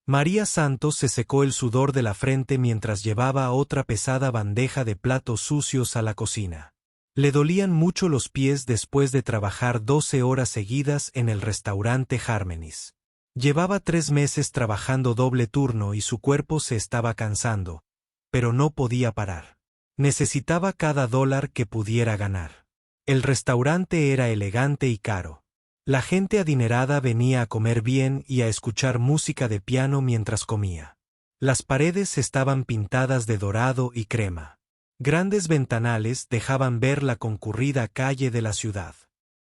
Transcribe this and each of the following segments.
María Santos se secó el sudor de la frente mientras llevaba otra pesada bandeja de platos sucios a la cocina. Le dolían mucho los pies después de trabajar 12 horas seguidas en el restaurante Harmony's. Llevaba 3 meses trabajando doble turno y su cuerpo se estaba cansando, pero no podía parar. Necesitaba cada dólar que pudiera ganar. El restaurante era elegante y caro. La gente adinerada venía a comer bien y a escuchar música de piano mientras comía. Las paredes estaban pintadas de dorado y crema. Grandes ventanales dejaban ver la concurrida calle de la ciudad.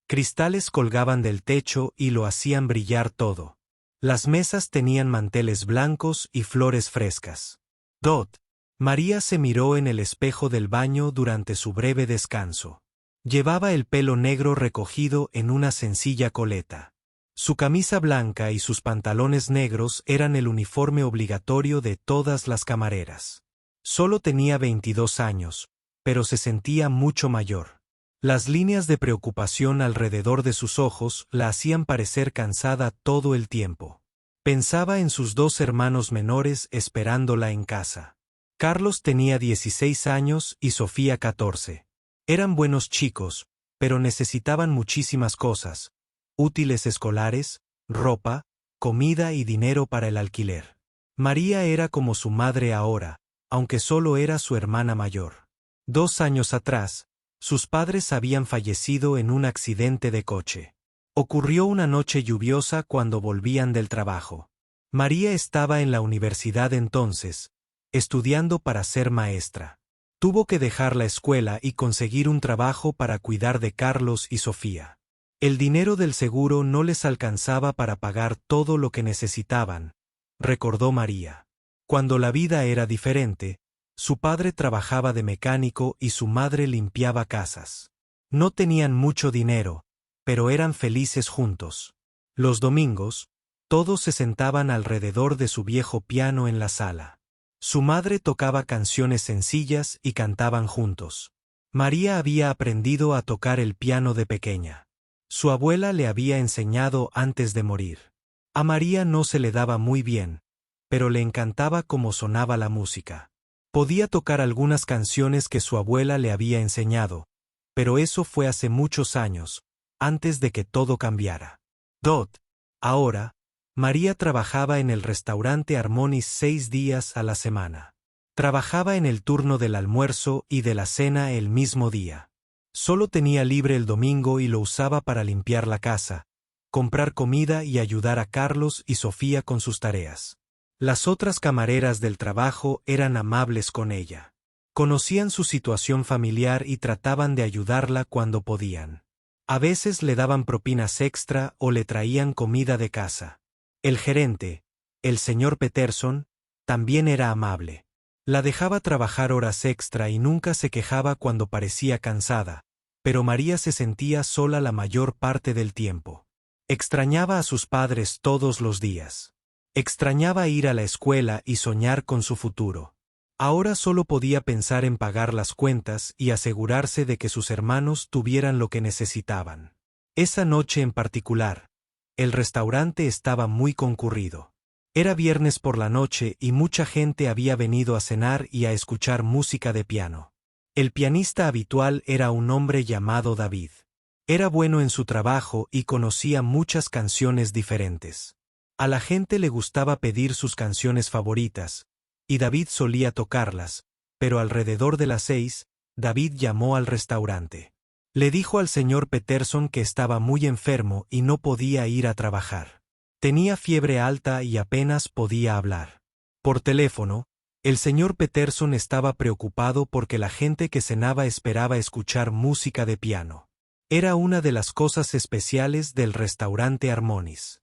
Cristales colgaban del techo y lo hacían brillar todo. Las mesas tenían manteles blancos y flores frescas. María se miró en el espejo del baño durante su breve descanso. Llevaba el pelo negro recogido en una sencilla coleta. Su camisa blanca y sus pantalones negros eran el uniforme obligatorio de todas las camareras. Solo tenía 22 años, pero se sentía mucho mayor. Las líneas de preocupación alrededor de sus ojos la hacían parecer cansada todo el tiempo. Pensaba en sus 2 hermanos menores esperándola en casa. Carlos tenía 16 años y Sofía 14. Eran buenos chicos, pero necesitaban muchísimas cosas: útiles escolares, ropa, comida y dinero para el alquiler. María era como su madre ahora, aunque solo era su hermana mayor. 2 años atrás, sus padres habían fallecido en un accidente de coche. Ocurrió una noche lluviosa cuando volvían del trabajo. María estaba en la universidad entonces, estudiando para ser maestra. Tuvo que dejar la escuela y conseguir un trabajo para cuidar de Carlos y Sofía. El dinero del seguro no les alcanzaba para pagar todo lo que necesitaban, recordó María. Cuando la vida era diferente, su padre trabajaba de mecánico y su madre limpiaba casas. No tenían mucho dinero, pero eran felices juntos. Los domingos, todos se sentaban alrededor de su viejo piano en la sala. Su madre tocaba canciones sencillas y cantaban juntos. María había aprendido a tocar el piano de pequeña. Su abuela le había enseñado antes de morir. A María no se le daba muy bien, pero le encantaba cómo sonaba la música. Podía tocar algunas canciones que su abuela le había enseñado, pero eso fue hace muchos años, antes de que todo cambiara. Ahora, María trabajaba en el restaurante Harmony's 6 días a la semana. Trabajaba en el turno del almuerzo y de la cena el mismo día. Solo tenía libre el domingo y lo usaba para limpiar la casa, comprar comida y ayudar a Carlos y Sofía con sus tareas. Las otras camareras del trabajo eran amables con ella. Conocían su situación familiar y trataban de ayudarla cuando podían. A veces le daban propinas extra o le traían comida de casa. El gerente, el señor Peterson, también era amable. La dejaba trabajar horas extra y nunca se quejaba cuando parecía cansada, pero María se sentía sola la mayor parte del tiempo. Extrañaba a sus padres todos los días. Extrañaba ir a la escuela y soñar con su futuro. Ahora solo podía pensar en pagar las cuentas y asegurarse de que sus hermanos tuvieran lo que necesitaban. Esa noche en particular, el restaurante estaba muy concurrido. Era viernes por la noche y mucha gente había venido a cenar y a escuchar música de piano. El pianista habitual era un hombre llamado David. Era bueno en su trabajo y conocía muchas canciones diferentes. A la gente le gustaba pedir sus canciones favoritas, y David solía tocarlas, pero alrededor de las 6, David llamó al restaurante. Le dijo al señor Peterson que estaba muy enfermo y no podía ir a trabajar. Tenía fiebre alta y apenas podía hablar. Por teléfono, el señor Peterson estaba preocupado porque la gente que cenaba esperaba escuchar música de piano. Era una de las cosas especiales del restaurante Harmony's.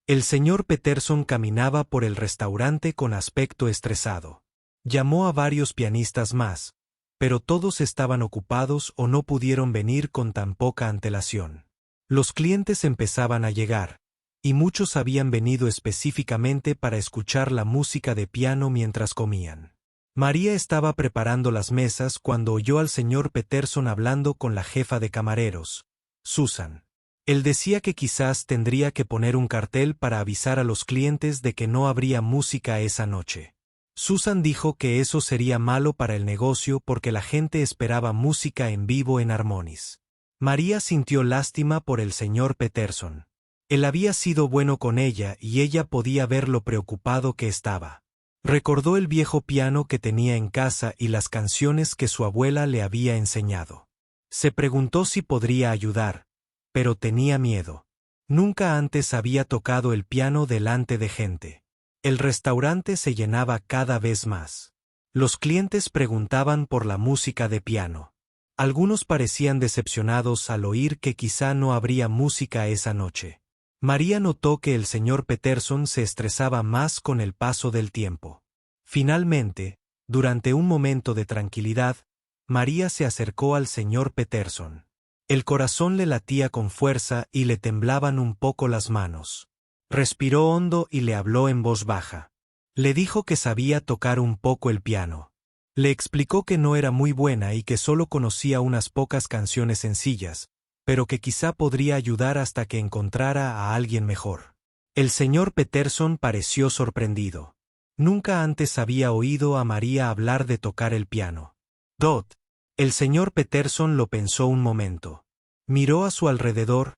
El señor Peterson caminaba por el restaurante con aspecto estresado. Llamó a varios pianistas más, pero todos estaban ocupados o no pudieron venir con tan poca antelación. Los clientes empezaban a llegar, y muchos habían venido específicamente para escuchar la música de piano mientras comían. María estaba preparando las mesas cuando oyó al señor Peterson hablando con la jefa de camareros, Susan. Él decía que quizás tendría que poner un cartel para avisar a los clientes de que no habría música esa noche. Susan dijo que eso sería malo para el negocio porque la gente esperaba música en vivo en Harmonies. María sintió lástima por el señor Peterson. Él había sido bueno con ella y ella podía ver lo preocupado que estaba. Recordó el viejo piano que tenía en casa y las canciones que su abuela le había enseñado. Se preguntó si podría ayudar, pero tenía miedo. Nunca antes había tocado el piano delante de gente. El restaurante se llenaba cada vez más. Los clientes preguntaban por la música de piano. Algunos parecían decepcionados al oír que quizá no habría música esa noche. María notó que el señor Peterson se estresaba más con el paso del tiempo. Finalmente, durante un momento de tranquilidad, María se acercó al señor Peterson. El corazón le latía con fuerza y le temblaban un poco las manos. Respiró hondo y le habló en voz baja. Le dijo que sabía tocar un poco el piano. Le explicó que no era muy buena y que solo conocía unas pocas canciones sencillas, pero que quizá podría ayudar hasta que encontrara a alguien mejor. El señor Peterson pareció sorprendido. Nunca antes había oído a María hablar de tocar el piano. Dot. El señor Peterson lo pensó un momento. Miró a su alrededor,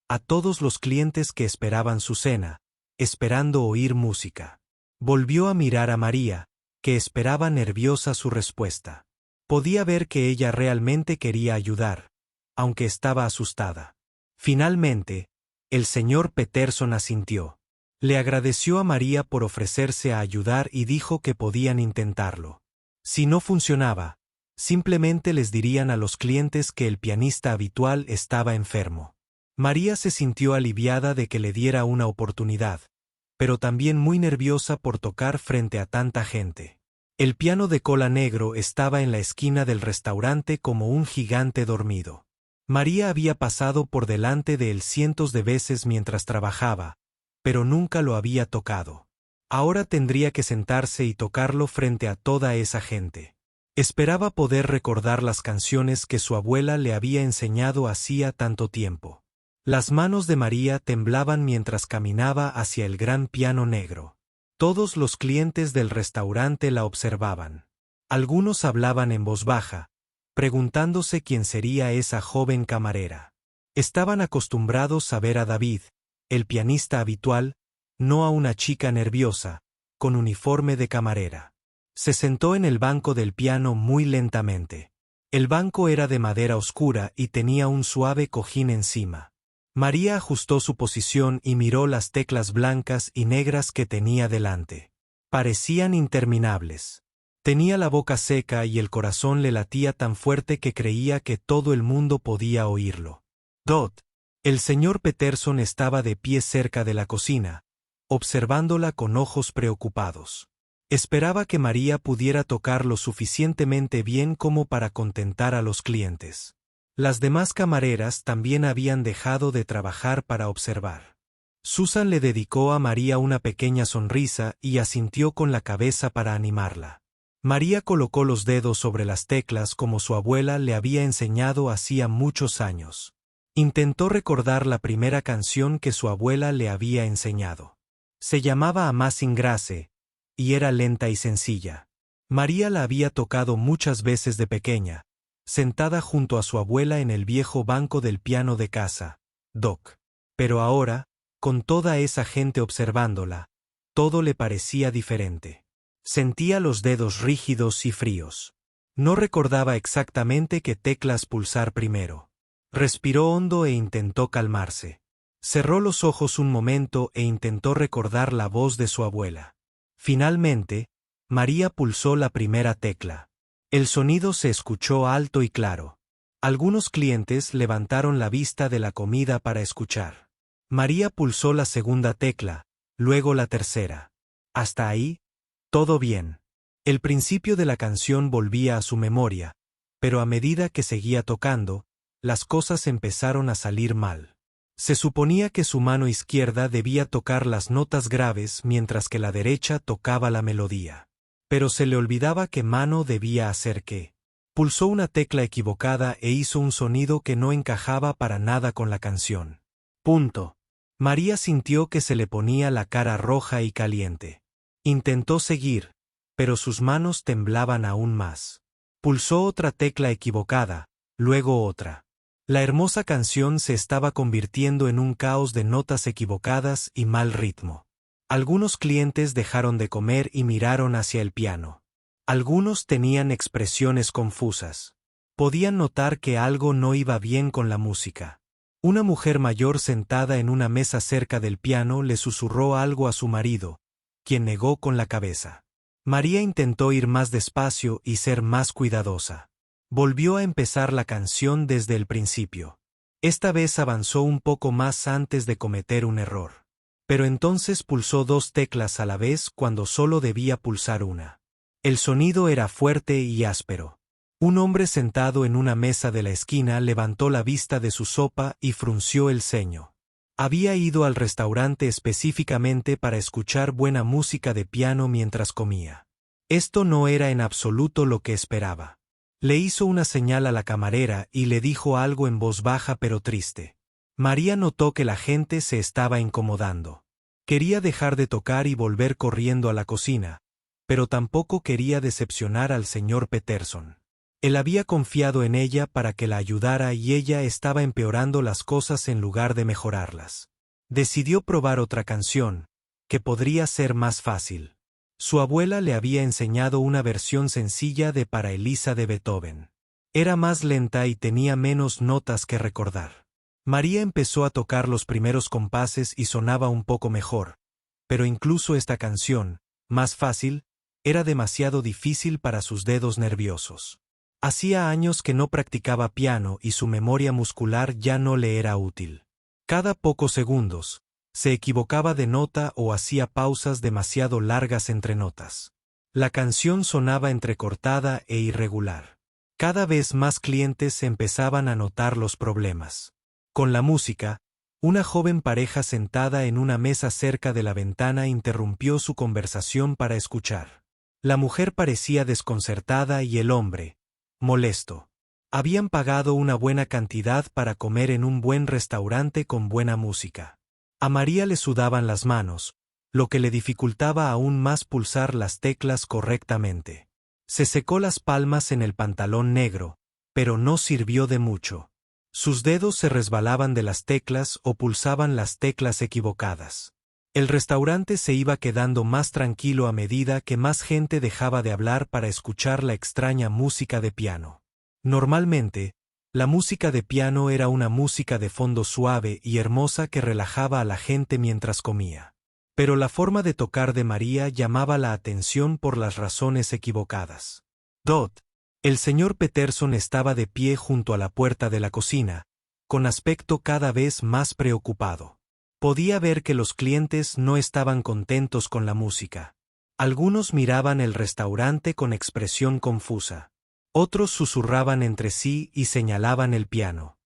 a todos los clientes que esperaban su cena, esperando oír música. Volvió a mirar a María, que esperaba nerviosa su respuesta. Podía ver que ella realmente quería ayudar, aunque estaba asustada. Finalmente, el señor Peterson asintió. Le agradeció a María por ofrecerse a ayudar y dijo que podían intentarlo. Si no funcionaba, simplemente les dirían a los clientes que el pianista habitual estaba enfermo. María se sintió aliviada de que le diera una oportunidad, pero también muy nerviosa por tocar frente a tanta gente. El piano de cola negro estaba en la esquina del restaurante como un gigante dormido. María había pasado por delante de él cientos de veces mientras trabajaba, pero nunca lo había tocado. Ahora tendría que sentarse y tocarlo frente a toda esa gente. Esperaba poder recordar las canciones que su abuela le había enseñado hacía tanto tiempo. Las manos de María temblaban mientras caminaba hacia el gran piano negro. Todos los clientes del restaurante la observaban. Algunos hablaban en voz baja, preguntándose quién sería esa joven camarera. Estaban acostumbrados a ver a David, el pianista habitual, no a una chica nerviosa, con uniforme de camarera. Se sentó en el banco del piano muy lentamente. El banco era de madera oscura y tenía un suave cojín encima. María ajustó su posición y miró las teclas blancas y negras que tenía delante. Parecían interminables. Tenía la boca seca y el corazón le latía tan fuerte que creía que todo el mundo podía oírlo. Dot. El señor Peterson estaba de pie cerca de la cocina, observándola con ojos preocupados. Esperaba que María pudiera tocar lo suficientemente bien como para contentar a los clientes. Las demás camareras también habían dejado de trabajar para observar. Susan le dedicó a María una pequeña sonrisa y asintió con la cabeza para animarla. María colocó los dedos sobre las teclas como su abuela le había enseñado hacía muchos años. Intentó recordar la primera canción que su abuela le había enseñado. Se llamaba Amazing Grace, y era lenta y sencilla. María la había tocado muchas veces de pequeña, sentada junto a su abuela en el viejo banco del piano de casa, Doc. Pero ahora, con toda esa gente observándola, todo le parecía diferente. Sentía los dedos rígidos y fríos. No recordaba exactamente qué teclas pulsar primero. Respiró hondo e intentó calmarse. Cerró los ojos un momento e intentó recordar la voz de su abuela. Finalmente, María pulsó la primera tecla. El sonido se escuchó alto y claro. Algunos clientes levantaron la vista de la comida para escuchar. María pulsó la segunda tecla, luego la tercera. Hasta ahí, todo bien. El principio de la canción volvía a su memoria, pero a medida que seguía tocando, las cosas empezaron a salir mal. Se suponía que su mano izquierda debía tocar las notas graves mientras que la derecha tocaba la melodía. Pero se le olvidaba qué mano debía hacer qué. Pulsó una tecla equivocada e hizo un sonido que no encajaba para nada con la canción. Punto. María sintió que se le ponía la cara roja y caliente. Intentó seguir, pero sus manos temblaban aún más. Pulsó otra tecla equivocada, luego otra. La hermosa canción se estaba convirtiendo en un caos de notas equivocadas y mal ritmo. Algunos clientes dejaron de comer y miraron hacia el piano. Algunos tenían expresiones confusas. Podían notar que algo no iba bien con la música. Una mujer mayor sentada en una mesa cerca del piano le susurró algo a su marido, quien negó con la cabeza. María intentó ir más despacio y ser más cuidadosa. Volvió a empezar la canción desde el principio. Esta vez avanzó un poco más antes de cometer un error. Pero entonces pulsó 2 teclas a la vez cuando solo debía pulsar una. El sonido era fuerte y áspero. Un hombre sentado en una mesa de la esquina levantó la vista de su sopa y frunció el ceño. Había ido al restaurante específicamente para escuchar buena música de piano mientras comía. Esto no era en absoluto lo que esperaba. Le hizo una señal a la camarera y le dijo algo en voz baja pero triste. María notó que la gente se estaba incomodando. Quería dejar de tocar y volver corriendo a la cocina, pero tampoco quería decepcionar al señor Peterson. Él había confiado en ella para que la ayudara y ella estaba empeorando las cosas en lugar de mejorarlas. Decidió probar otra canción, que podría ser más fácil. Su abuela le había enseñado una versión sencilla de Para Elisa de Beethoven. Era más lenta y tenía menos notas que recordar. María empezó a tocar los primeros compases y sonaba un poco mejor, pero incluso esta canción, más fácil, era demasiado difícil para sus dedos nerviosos. Hacía años que no practicaba piano y su memoria muscular ya no le era útil. Cada pocos segundos, se equivocaba de nota o hacía pausas demasiado largas entre notas. La canción sonaba entrecortada e irregular. Cada vez más clientes empezaban a notar los problemas. Con la música, una joven pareja sentada en una mesa cerca de la ventana interrumpió su conversación para escuchar. La mujer parecía desconcertada y el hombre, molesto. Habían pagado una buena cantidad para comer en un buen restaurante con buena música. A María le sudaban las manos, lo que le dificultaba aún más pulsar las teclas correctamente. Se secó las palmas en el pantalón negro, pero no sirvió de mucho. Sus dedos se resbalaban de las teclas o pulsaban las teclas equivocadas. El restaurante se iba quedando más tranquilo a medida que más gente dejaba de hablar para escuchar la extraña música de piano. Normalmente, la música de piano era una música de fondo suave y hermosa que relajaba a la gente mientras comía. Pero la forma de tocar de María llamaba la atención por las razones equivocadas. El señor Peterson estaba de pie junto a la puerta de la cocina, con aspecto cada vez más preocupado. Podía ver que los clientes no estaban contentos con la música. Algunos miraban el restaurante con expresión confusa. Otros susurraban entre sí y señalaban el piano.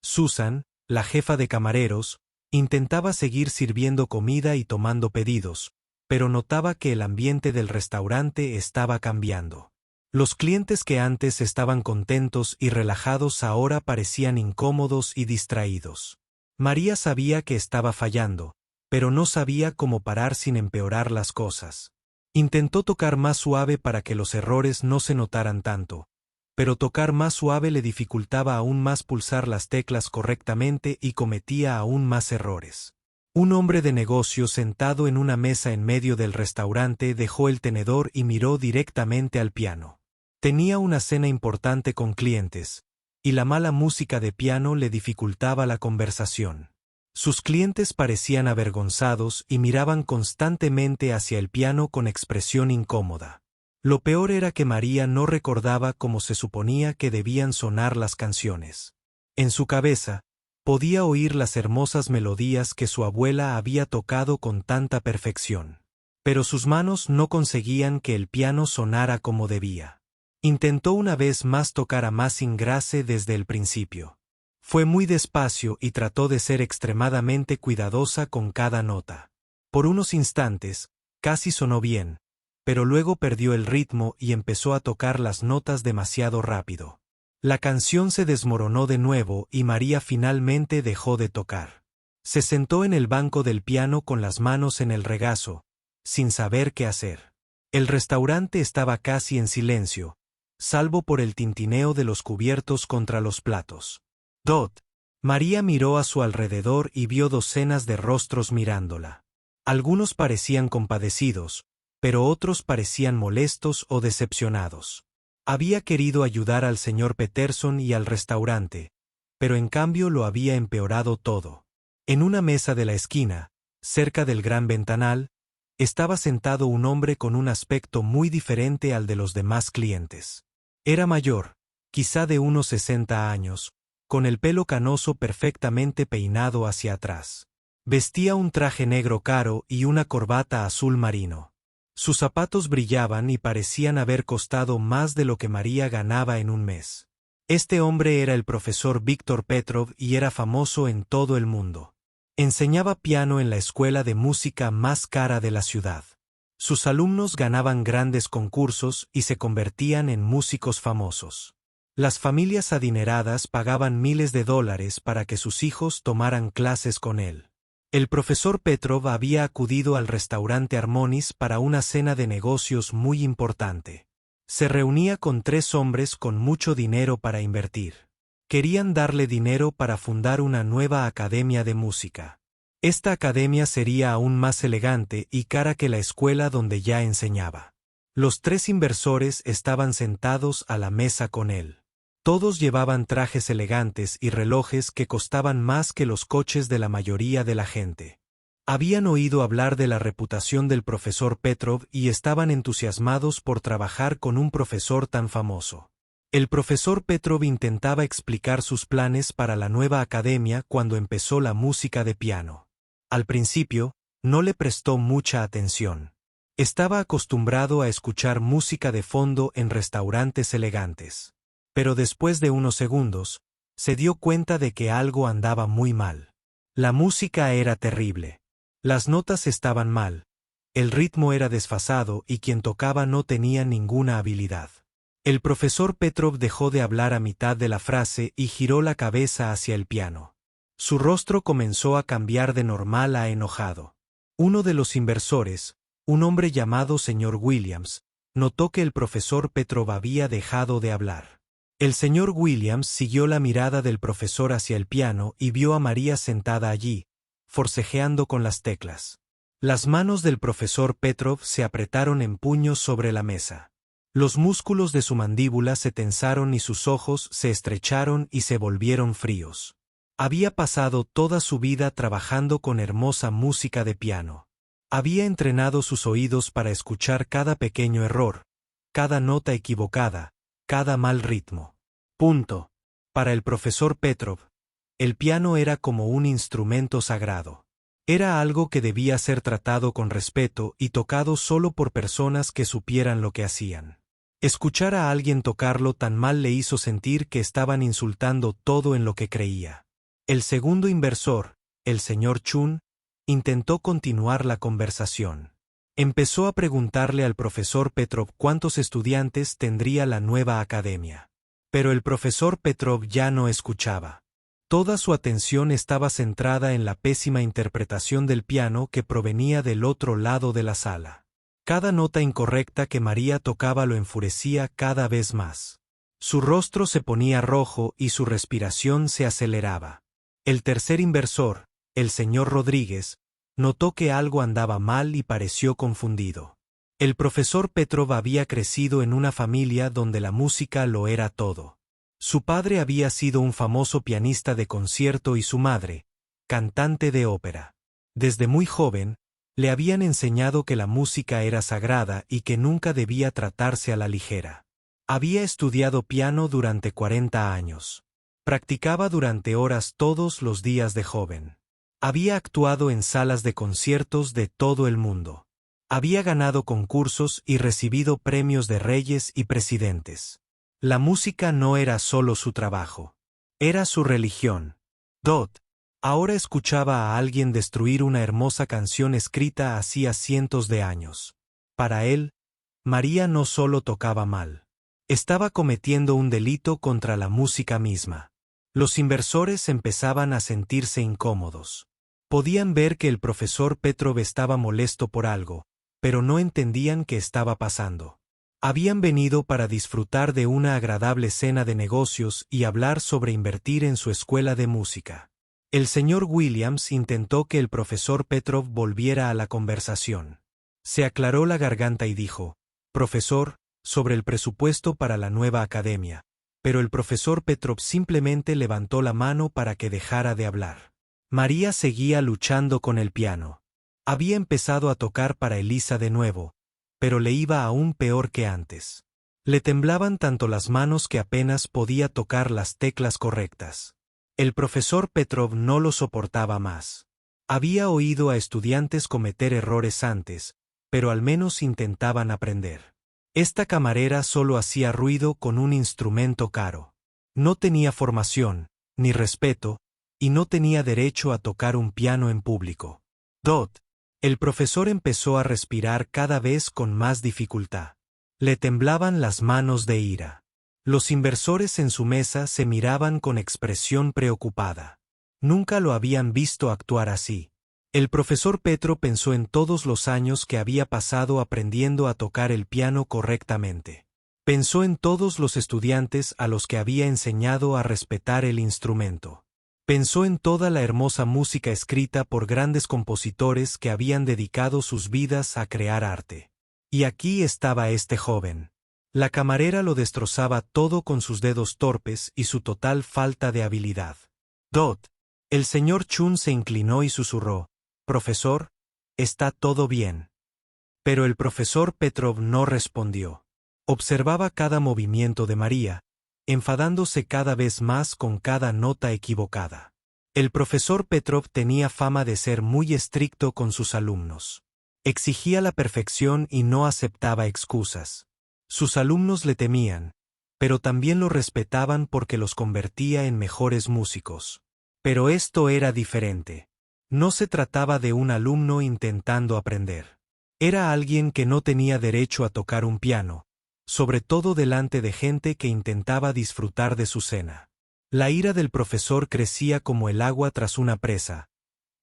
Susan, la jefa de camareros, intentaba seguir sirviendo comida y tomando pedidos, pero notaba que el ambiente del restaurante estaba cambiando. Los clientes que antes estaban contentos y relajados ahora parecían incómodos y distraídos. María sabía que estaba fallando, pero no sabía cómo parar sin empeorar las cosas. Intentó tocar más suave para que los errores no se notaran tanto, pero tocar más suave le dificultaba aún más pulsar las teclas correctamente y cometía aún más errores. Un hombre de negocios sentado en una mesa en medio del restaurante dejó el tenedor y miró directamente al piano. Tenía una cena importante con clientes, y la mala música de piano le dificultaba la conversación. Sus clientes parecían avergonzados y miraban constantemente hacia el piano con expresión incómoda. Lo peor era que María no recordaba cómo se suponía que debían sonar las canciones. En su cabeza, podía oír las hermosas melodías que su abuela había tocado con tanta perfección. Pero sus manos no conseguían que el piano sonara como debía. Intentó una vez más tocar a Amazing Grace desde el principio. Fue muy despacio y trató de ser extremadamente cuidadosa con cada nota. Por unos instantes, casi sonó bien, pero luego perdió el ritmo y empezó a tocar las notas demasiado rápido. La canción se desmoronó de nuevo y María finalmente dejó de tocar. Se sentó en el banco del piano con las manos en el regazo, sin saber qué hacer. El restaurante estaba casi en silencio, salvo por el tintineo de los cubiertos contra los platos. Dot. María miró a su alrededor y vio docenas de rostros mirándola. Algunos parecían compadecidos, pero otros parecían molestos o decepcionados. Había querido ayudar al señor Peterson y al restaurante, pero en cambio lo había empeorado todo. En una mesa de la esquina, cerca del gran ventanal, estaba sentado un hombre con un aspecto muy diferente al de los demás clientes. Era mayor, quizá de unos 60 años, con el pelo canoso perfectamente peinado hacia atrás. Vestía un traje negro caro y una corbata azul marino. Sus zapatos brillaban y parecían haber costado más de lo que María ganaba en un mes. Este hombre era el profesor Víctor Petrov y era famoso en todo el mundo. Enseñaba piano en la escuela de música más cara de la ciudad. Sus alumnos ganaban grandes concursos y se convertían en músicos famosos. Las familias adineradas pagaban miles de dólares para que sus hijos tomaran clases con él. El profesor Petrov había acudido al restaurante Harmonis para una cena de negocios muy importante. Se reunía con 3 hombres con mucho dinero para invertir. Querían darle dinero para fundar una nueva academia de música. Esta academia sería aún más elegante y cara que la escuela donde ya enseñaba. Los 3 inversores estaban sentados a la mesa con él. Todos llevaban trajes elegantes y relojes que costaban más que los coches de la mayoría de la gente. Habían oído hablar de la reputación del profesor Petrov y estaban entusiasmados por trabajar con un profesor tan famoso. El profesor Petrov intentaba explicar sus planes para la nueva academia cuando empezó la música de piano. Al principio, no le prestó mucha atención. Estaba acostumbrado a escuchar música de fondo en restaurantes elegantes. Pero después de unos segundos, se dio cuenta de que algo andaba muy mal. La música era terrible. Las notas estaban mal, el ritmo era desfasado y quien tocaba no tenía ninguna habilidad. El profesor Petrov dejó de hablar a mitad de la frase y giró la cabeza hacia el piano. Su rostro comenzó a cambiar de normal a enojado. Uno de los inversores, un hombre llamado señor Williams, notó que el profesor Petrov había dejado de hablar. El señor Williams siguió la mirada del profesor hacia el piano y vio a María sentada allí, forcejeando con las teclas. Las manos del profesor Petrov se apretaron en puños sobre la mesa. Los músculos de su mandíbula se tensaron y sus ojos se estrecharon y se volvieron fríos. Había pasado toda su vida trabajando con hermosa música de piano. Había entrenado sus oídos para escuchar cada pequeño error, cada nota equivocada, cada mal ritmo. Punto. Para el profesor Petrov, el piano era como un instrumento sagrado. Era algo que debía ser tratado con respeto y tocado solo por personas que supieran lo que hacían. Escuchar a alguien tocarlo tan mal le hizo sentir que estaban insultando todo en lo que creía. El segundo inversor, el señor Chun, intentó continuar la conversación. Empezó a preguntarle al profesor Petrov cuántos estudiantes tendría la nueva academia. Pero el profesor Petrov ya no escuchaba. Toda su atención estaba centrada en la pésima interpretación del piano que provenía del otro lado de la sala. Cada nota incorrecta que María tocaba lo enfurecía cada vez más. Su rostro se ponía rojo y su respiración se aceleraba. El tercer inversor, el señor Rodríguez, notó que algo andaba mal y pareció confundido. El profesor Petrov había crecido en una familia donde la música lo era todo. Su padre había sido un famoso pianista de concierto y su madre, cantante de ópera. Desde muy joven, le habían enseñado que la música era sagrada y que nunca debía tratarse a la ligera. Había estudiado piano durante 40 años. Practicaba durante horas todos los días de joven. Había actuado en salas de conciertos de todo el mundo. Había ganado concursos y recibido premios de reyes y presidentes. La música no era solo su trabajo. Era su religión. Dot. Ahora escuchaba a alguien destruir una hermosa canción escrita hacía cientos de años. Para él, María no solo tocaba mal. Estaba cometiendo un delito contra la música misma. Los inversores empezaban a sentirse incómodos. Podían ver que el profesor Petrov estaba molesto por algo, pero no entendían qué estaba pasando. Habían venido para disfrutar de una agradable cena de negocios y hablar sobre invertir en su escuela de música. El señor Williams intentó que el profesor Petrov volviera a la conversación. Se aclaró la garganta y dijo: «Profesor, sobre el presupuesto para la nueva academia», pero el profesor Petrov simplemente levantó la mano para que dejara de hablar. María seguía luchando con el piano. Había empezado a tocar para Elisa de nuevo, pero le iba aún peor que antes. Le temblaban tanto las manos que apenas podía tocar las teclas correctas. El profesor Petrov no lo soportaba más. Había oído a estudiantes cometer errores antes, pero al menos intentaban aprender. Esta camarera solo hacía ruido con un instrumento caro. No tenía formación, ni respeto, y no tenía derecho a tocar un piano en público. El profesor empezó a respirar cada vez con más dificultad. Le temblaban las manos de ira. Los inversores en su mesa se miraban con expresión preocupada. Nunca lo habían visto actuar así. El profesor Petro pensó en todos los años que había pasado aprendiendo a tocar el piano correctamente. Pensó en todos los estudiantes a los que había enseñado a respetar el instrumento. Pensó en toda la hermosa música escrita por grandes compositores que habían dedicado sus vidas a crear arte. Y aquí estaba este joven. La camarera lo destrozaba todo con sus dedos torpes y su total falta de habilidad. El señor Chun se inclinó y susurró: «Profesor, ¿está todo bien?». Pero el profesor Petrov no respondió. Observaba cada movimiento de María, enfadándose cada vez más con cada nota equivocada. El profesor Petrov tenía fama de ser muy estricto con sus alumnos. Exigía la perfección y no aceptaba excusas. Sus alumnos le temían, pero también lo respetaban porque los convertía en mejores músicos. Pero esto era diferente. No se trataba de un alumno intentando aprender. Era alguien que no tenía derecho a tocar un piano, sobre todo delante de gente que intentaba disfrutar de su cena. La ira del profesor crecía como el agua tras una presa.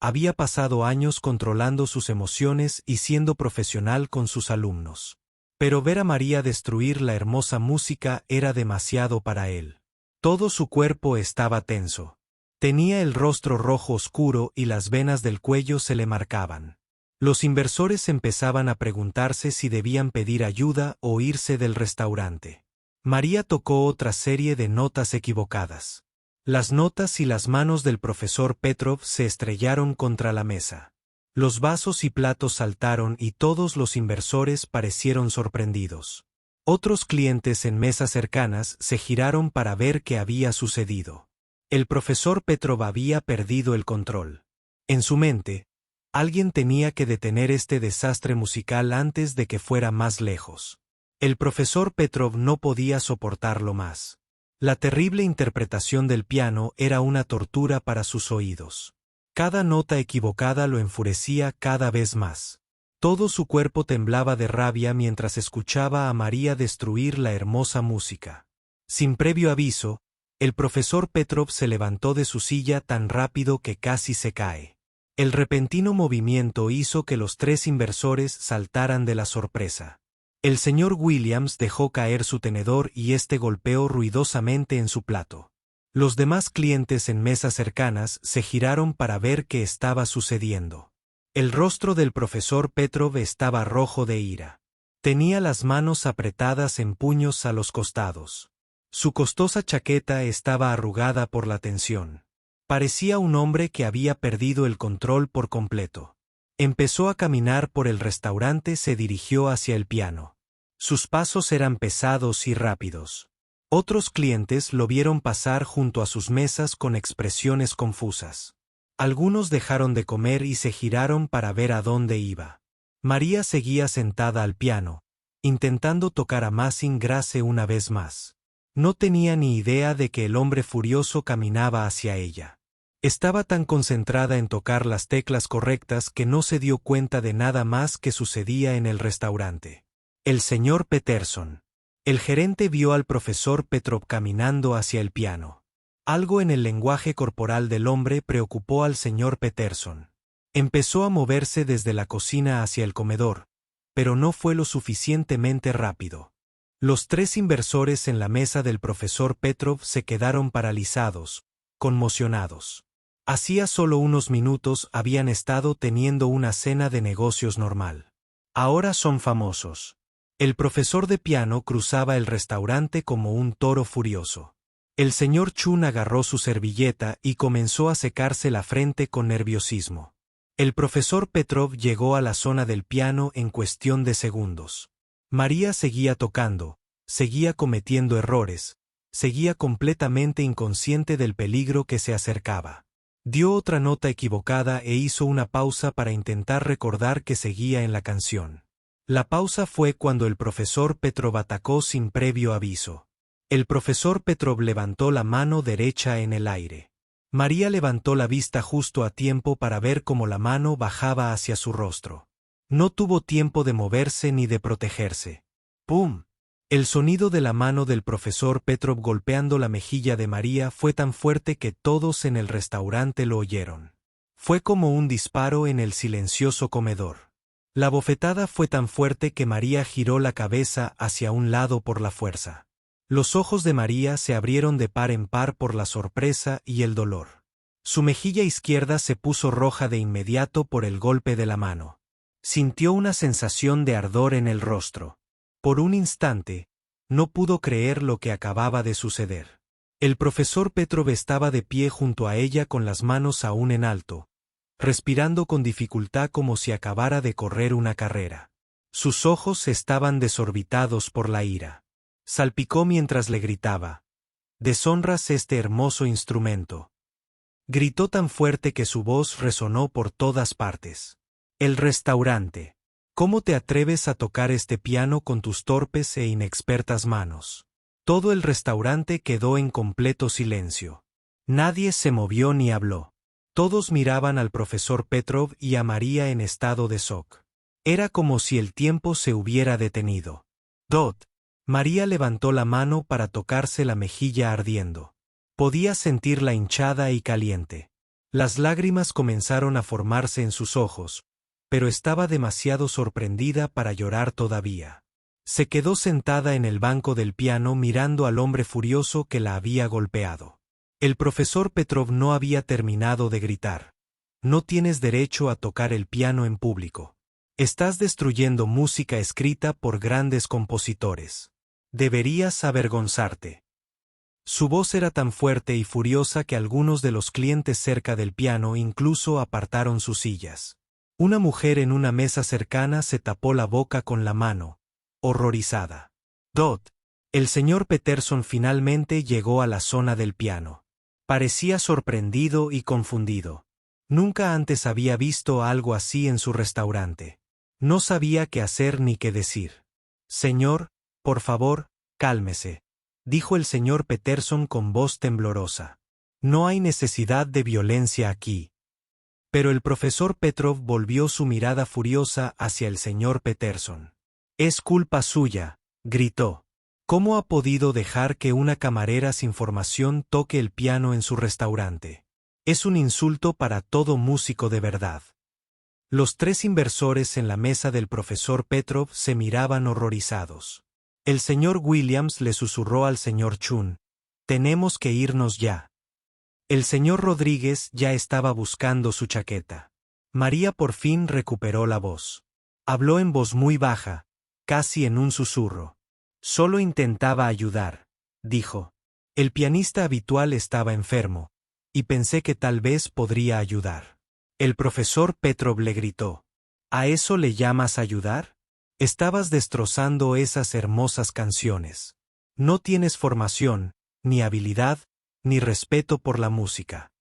Había pasado años controlando sus emociones y siendo profesional con sus alumnos. Pero ver a María destruir la hermosa música era demasiado para él. Todo su cuerpo estaba tenso. Tenía el rostro rojo oscuro y las venas del cuello se le marcaban. Los inversores empezaban a preguntarse si debían pedir ayuda o irse del restaurante. María tocó otra serie de notas equivocadas. Las notas y las manos del profesor Petrov se estrellaron contra la mesa. Los vasos y platos saltaron y todos los inversores parecieron sorprendidos. Otros clientes en mesas cercanas se giraron para ver qué había sucedido. El profesor Petrov había perdido el control. En su mente, alguien tenía que detener este desastre musical antes de que fuera más lejos. El profesor Petrov no podía soportarlo más. La terrible interpretación del piano era una tortura para sus oídos. Cada nota equivocada lo enfurecía cada vez más. Todo su cuerpo temblaba de rabia mientras escuchaba a María destruir la hermosa música. Sin previo aviso, el profesor Petrov se levantó de su silla tan rápido que casi se cae. El repentino movimiento hizo que los tres inversores saltaran de la sorpresa. El señor Williams dejó caer su tenedor y este golpeó ruidosamente en su plato. Los demás clientes en mesas cercanas se giraron para ver qué estaba sucediendo. El rostro del profesor Petrov estaba rojo de ira. Tenía las manos apretadas en puños a los costados. Su costosa chaqueta estaba arrugada por la tensión. Parecía un hombre que había perdido el control por completo. Empezó a caminar por el restaurante y se dirigió hacia el piano. Sus pasos eran pesados y rápidos. Otros clientes lo vieron pasar junto a sus mesas con expresiones confusas. Algunos dejaron de comer y se giraron para ver a dónde iba. María seguía sentada al piano, intentando tocar a Massing Grace una vez más. No tenía ni idea de que el hombre furioso caminaba hacia ella. Estaba tan concentrada en tocar las teclas correctas que no se dio cuenta de nada más que sucedía en el restaurante. El señor Peterson. El gerente vio al profesor Petrov caminando hacia el piano. Algo en el lenguaje corporal del hombre preocupó al señor Peterson. Empezó a moverse desde la cocina hacia el comedor, pero no fue lo suficientemente rápido. Los tres inversores en la mesa del profesor Petrov se quedaron paralizados, conmocionados. Hacía solo unos minutos habían estado teniendo una cena de negocios normal. Ahora son famosos. El profesor de piano cruzaba el restaurante como un toro furioso. El señor Chun agarró su servilleta y comenzó a secarse la frente con nerviosismo. El profesor Petrov llegó a la zona del piano en cuestión de segundos. María seguía tocando, seguía cometiendo errores, seguía completamente inconsciente del peligro que se acercaba. Dio otra nota equivocada e hizo una pausa para intentar recordar que seguía en la canción. La pausa fue cuando el profesor Petrov atacó sin previo aviso. El profesor Petrov levantó la mano derecha en el aire. María levantó la vista justo a tiempo para ver cómo la mano bajaba hacia su rostro. No tuvo tiempo de moverse ni de protegerse. ¡Pum! El sonido de la mano del profesor Petrov golpeando la mejilla de María fue tan fuerte que todos en el restaurante lo oyeron. Fue como un disparo en el silencioso comedor. La bofetada fue tan fuerte que María giró la cabeza hacia un lado por la fuerza. Los ojos de María se abrieron de par en par por la sorpresa y el dolor. Su mejilla izquierda se puso roja de inmediato por el golpe de la mano. Sintió una sensación de ardor en el rostro. Por un instante, no pudo creer lo que acababa de suceder. El profesor Petrov estaba de pie junto a ella con las manos aún en alto, respirando con dificultad como si acabara de correr una carrera. Sus ojos estaban desorbitados por la ira. Salpicó mientras le gritaba: «Deshonras este hermoso instrumento». Gritó tan fuerte que su voz resonó por todas partes. El restaurante. ¿Cómo te atreves a tocar este piano con tus torpes e inexpertas manos? Todo el restaurante quedó en completo silencio. Nadie se movió ni habló. Todos miraban al profesor Petrov y a María en estado de shock. Era como si el tiempo se hubiera detenido. «Dot». María levantó la mano para tocarse la mejilla ardiendo. Podía sentirla hinchada y caliente. Las lágrimas comenzaron a formarse en sus ojos, pero estaba demasiado sorprendida para llorar todavía. Se quedó sentada en el banco del piano mirando al hombre furioso que la había golpeado. El profesor Petrov no había terminado de gritar: «No tienes derecho a tocar el piano en público. Estás destruyendo música escrita por grandes compositores. Deberías avergonzarte». Su voz era tan fuerte y furiosa que algunos de los clientes cerca del piano incluso apartaron sus sillas. Una mujer en una mesa cercana se tapó la boca con la mano, horrorizada. «Dot». El señor Peterson finalmente llegó a la zona del piano. Parecía sorprendido y confundido. Nunca antes había visto algo así en su restaurante. No sabía qué hacer ni qué decir. «Señor, por favor, cálmese», dijo el señor Peterson con voz temblorosa. «No hay necesidad de violencia aquí». Pero el profesor Petrov volvió su mirada furiosa hacia el señor Peterson. «Es culpa suya», gritó. «¿Cómo ha podido dejar que una camarera sin formación toque el piano en su restaurante? Es un insulto para todo músico de verdad». Los tres inversores en la mesa del profesor Petrov se miraban horrorizados. El señor Williams le susurró al señor Chun: «Tenemos que irnos ya». El señor Rodríguez ya estaba buscando su chaqueta. María por fin recuperó la voz. Habló en voz muy baja, casi en un susurro. «Solo intentaba ayudar», dijo. «El pianista habitual estaba enfermo, y pensé que tal vez podría ayudar». El profesor Petrov le gritó: «¿A eso le llamas ayudar? Estabas destrozando esas hermosas canciones. No tienes formación, ni habilidad, ni respeto por la música».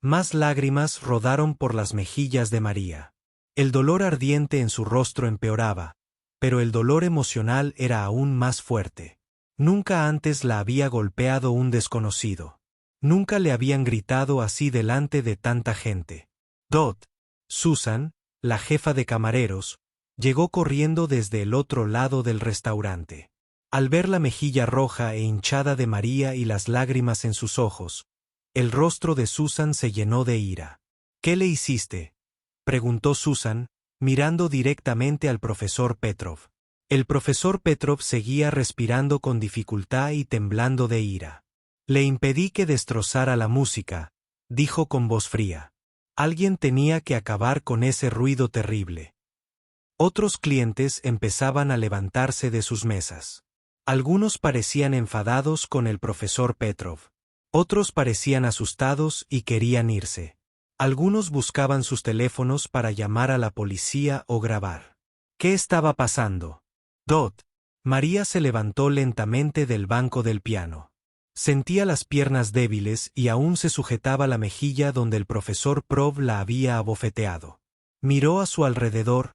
Más lágrimas rodaron por las mejillas de María. El dolor ardiente en su rostro empeoraba, pero el dolor emocional era aún más fuerte. Nunca antes la había golpeado un desconocido. Nunca le habían gritado así delante de tanta gente. Dot. Susan, la jefa de camareros, llegó corriendo desde el otro lado del restaurante. Al ver la mejilla roja e hinchada de María y las lágrimas en sus ojos, el rostro de Susan se llenó de ira. ¿Qué le hiciste?, preguntó Susan, mirando directamente al profesor Petrov. El profesor Petrov seguía respirando con dificultad y temblando de ira. Le impedí que destrozara la música, dijo con voz fría. Alguien tenía que acabar con ese ruido terrible. Otros clientes empezaban a levantarse de sus mesas. Algunos parecían enfadados con el profesor Petrov. Otros parecían asustados y querían irse. Algunos buscaban sus teléfonos para llamar a la policía o grabar. ¿Qué estaba pasando? Dot. María se levantó lentamente del banco del piano. Sentía las piernas débiles y aún se sujetaba la mejilla donde el profesor Prov la había abofeteado. Miró a su alrededor,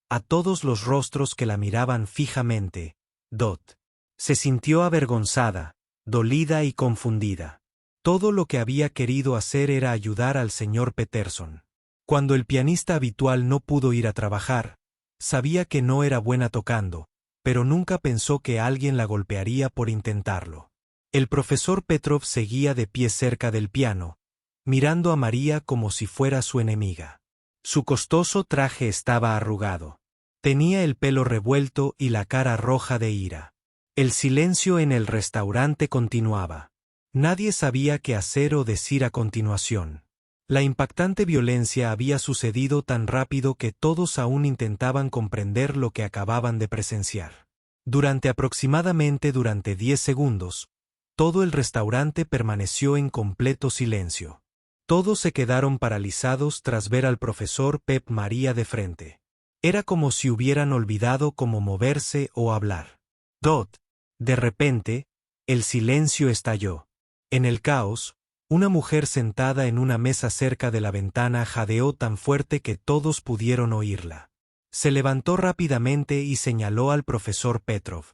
a todos los rostros que la miraban fijamente. Dot. Se sintió avergonzada, dolida y confundida. Todo lo que había querido hacer era ayudar al señor Peterson. Cuando el pianista habitual no pudo ir a trabajar, sabía que no era buena tocando, pero nunca pensó que alguien la golpearía por intentarlo. El profesor Petrov seguía de pie cerca del piano, mirando a María como si fuera su enemiga. Su costoso traje estaba arrugado. Tenía el pelo revuelto y la cara roja de ira. El silencio en el restaurante continuaba. Nadie sabía qué hacer o decir a continuación. La impactante violencia había sucedido tan rápido que todos aún intentaban comprender lo que acababan de presenciar. Durante 10 segundos, todo el restaurante permaneció en completo silencio. Todos se quedaron paralizados tras ver al profesor Pep María de frente. Era como si hubieran olvidado cómo moverse o hablar. Dot. De repente, el silencio estalló. En el caos, una mujer sentada en una mesa cerca de la ventana jadeó tan fuerte que todos pudieron oírla. Se levantó rápidamente y señaló al profesor Petrov.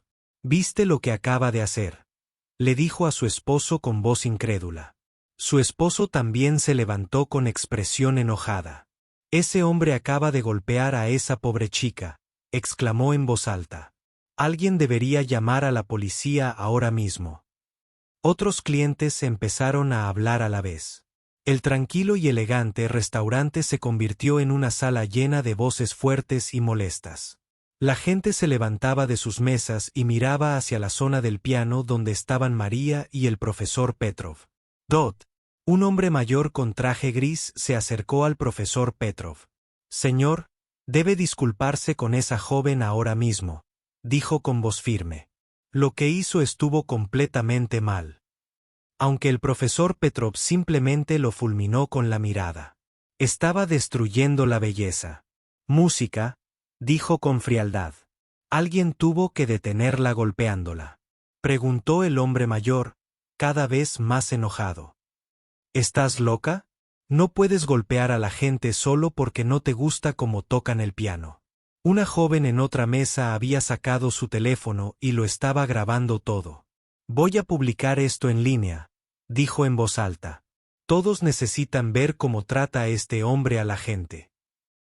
«¿Viste lo que acaba de hacer?», le dijo a su esposo con voz incrédula. Su esposo también se levantó con expresión enojada. «Ese hombre acaba de golpear a esa pobre chica», exclamó en voz alta. «Alguien debería llamar a la policía ahora mismo». Otros clientes empezaron a hablar a la vez. El tranquilo y elegante restaurante se convirtió en una sala llena de voces fuertes y molestas. La gente se levantaba de sus mesas y miraba hacia la zona del piano donde estaban María y el profesor Petrov. Dot. Un hombre mayor con traje gris se acercó al profesor Petrov. «Señor, debe disculparse con esa joven ahora mismo», dijo con voz firme. «Lo que hizo estuvo completamente mal». Aunque el profesor Petrov simplemente lo fulminó con la mirada. Estaba destruyendo la belleza. «Música», dijo con frialdad. «Alguien tuvo que detenerla golpeándola», preguntó el hombre mayor, cada vez más enojado. «¿Estás loca? No puedes golpear a la gente solo porque no te gusta cómo tocan el piano». Una joven en otra mesa había sacado su teléfono y lo estaba grabando todo. «Voy a publicar esto en línea», dijo en voz alta. «Todos necesitan ver cómo trata a este hombre a la gente».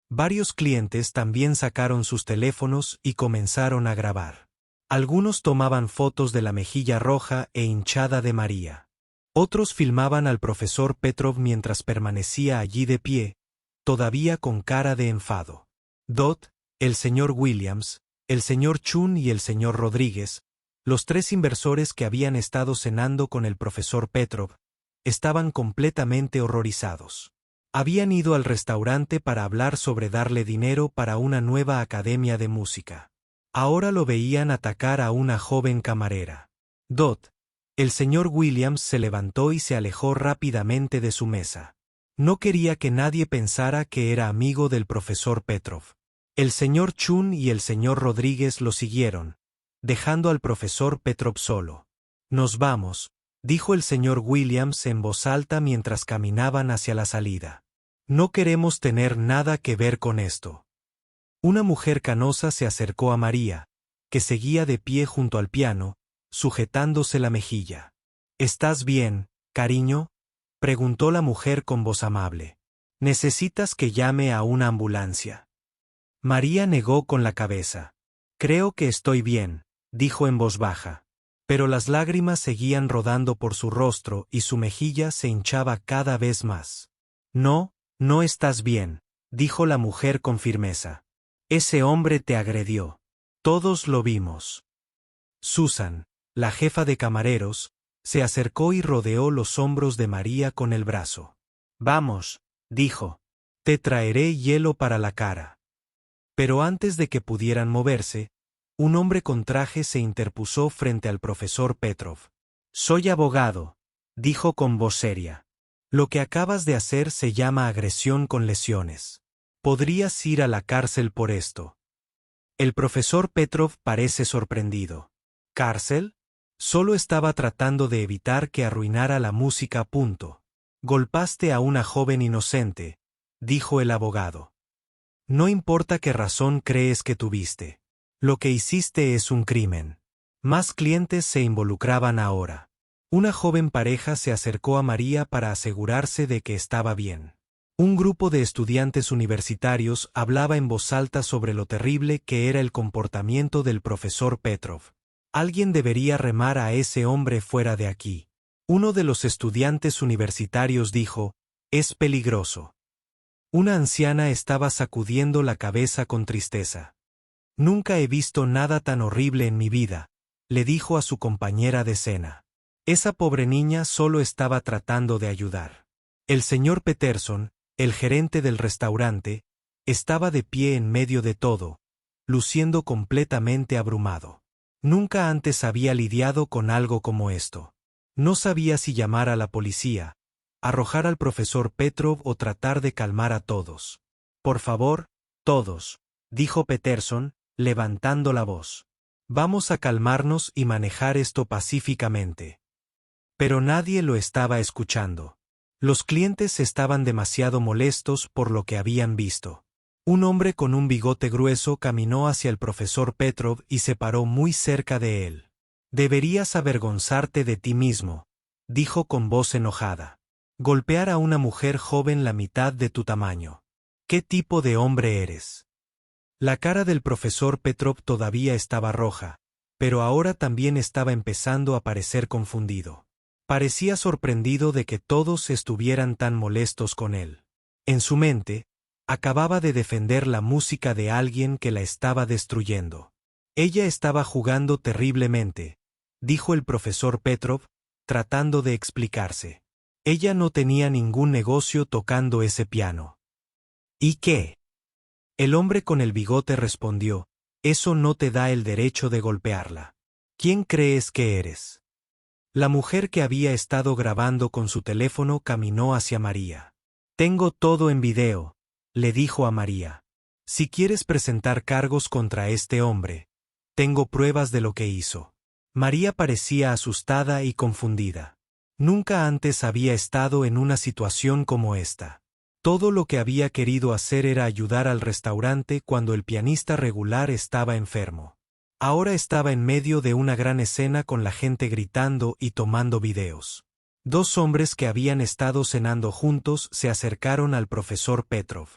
Varios clientes también sacaron sus teléfonos y comenzaron a grabar. Algunos tomaban fotos de la mejilla roja e hinchada de María. Otros filmaban al profesor Petrov mientras permanecía allí de pie, todavía con cara de enfado. Dot, el señor Williams, el señor Chun y el señor Rodríguez, los tres inversores que habían estado cenando con el profesor Petrov, estaban completamente horrorizados. Habían ido al restaurante para hablar sobre darle dinero para una nueva academia de música. Ahora lo veían atacar a una joven camarera. Dot. El señor Williams se levantó y se alejó rápidamente de su mesa. No quería que nadie pensara que era amigo del profesor Petrov. El señor Chun y el señor Rodríguez lo siguieron, dejando al profesor Petrov solo. «Nos vamos», dijo el señor Williams en voz alta mientras caminaban hacia la salida. «No queremos tener nada que ver con esto». Una mujer canosa se acercó a María, que seguía de pie junto al piano, sujetándose la mejilla. «¿Estás bien, cariño?», preguntó la mujer con voz amable. «¿Necesitas que llame a una ambulancia?». María negó con la cabeza. «Creo que estoy bien», dijo en voz baja. Pero las lágrimas seguían rodando por su rostro y su mejilla se hinchaba cada vez más. No, no estás bien, dijo la mujer con firmeza. Ese hombre te agredió. Todos lo vimos. Susan, la jefa de camareros, se acercó y rodeó los hombros de María con el brazo. Vamos, dijo. Te traeré hielo para la cara. Pero antes de que pudieran moverse, un hombre con traje se interpuso frente al profesor Petrov. Soy abogado, dijo con voz seria. Lo que acabas de hacer se llama agresión con lesiones. Podrías ir a la cárcel por esto. El profesor Petrov parece sorprendido. ¿Cárcel? Solo estaba tratando de evitar que arruinara la música. Punto. Golpaste a una joven inocente, dijo el abogado. No importa qué razón crees que tuviste. Lo que hiciste es un crimen. Más clientes se involucraban ahora. Una joven pareja se acercó a María para asegurarse de que estaba bien. Un grupo de estudiantes universitarios hablaba en voz alta sobre lo terrible que era el comportamiento del profesor Petrov. Alguien debería remar a ese hombre fuera de aquí. Uno de los estudiantes universitarios dijo, es peligroso. Una anciana estaba sacudiendo la cabeza con tristeza. Nunca he visto nada tan horrible en mi vida, le dijo a su compañera de cena. Esa pobre niña solo estaba tratando de ayudar. El señor Peterson, el gerente del restaurante, estaba de pie en medio de todo, luciendo completamente abrumado. Nunca antes había lidiado con algo como esto. No sabía si llamar a la policía, arrojar al profesor Petrov o tratar de calmar a todos. Por favor, todos, dijo Peterson, levantando la voz. Vamos a calmarnos y manejar esto pacíficamente. Pero nadie lo estaba escuchando. Los clientes estaban demasiado molestos por lo que habían visto. Un hombre con un bigote grueso caminó hacia el profesor Petrov y se paró muy cerca de él. Deberías avergonzarte de ti mismo, dijo con voz enojada. Golpear a una mujer joven la mitad de tu tamaño. ¿Qué tipo de hombre eres? La cara del profesor Petrov todavía estaba roja, pero ahora también estaba empezando a parecer confundido. Parecía sorprendido de que todos estuvieran tan molestos con él. En su mente, acababa de defender la música de alguien que la estaba destruyendo. Ella estaba jugando terriblemente, dijo el profesor Petrov, tratando de explicarse. Ella no tenía ningún negocio tocando ese piano. ¿Y qué? El hombre con el bigote respondió, eso no te da el derecho de golpearla. ¿Quién crees que eres? La mujer que había estado grabando con su teléfono caminó hacia María. Tengo todo en video, le dijo a María. Si quieres presentar cargos contra este hombre, tengo pruebas de lo que hizo. María parecía asustada y confundida. Nunca antes había estado en una situación como esta. Todo lo que había querido hacer era ayudar al restaurante cuando el pianista regular estaba enfermo. Ahora estaba en medio de una gran escena con la gente gritando y tomando videos. Dos hombres que habían estado cenando juntos se acercaron al profesor Petrov.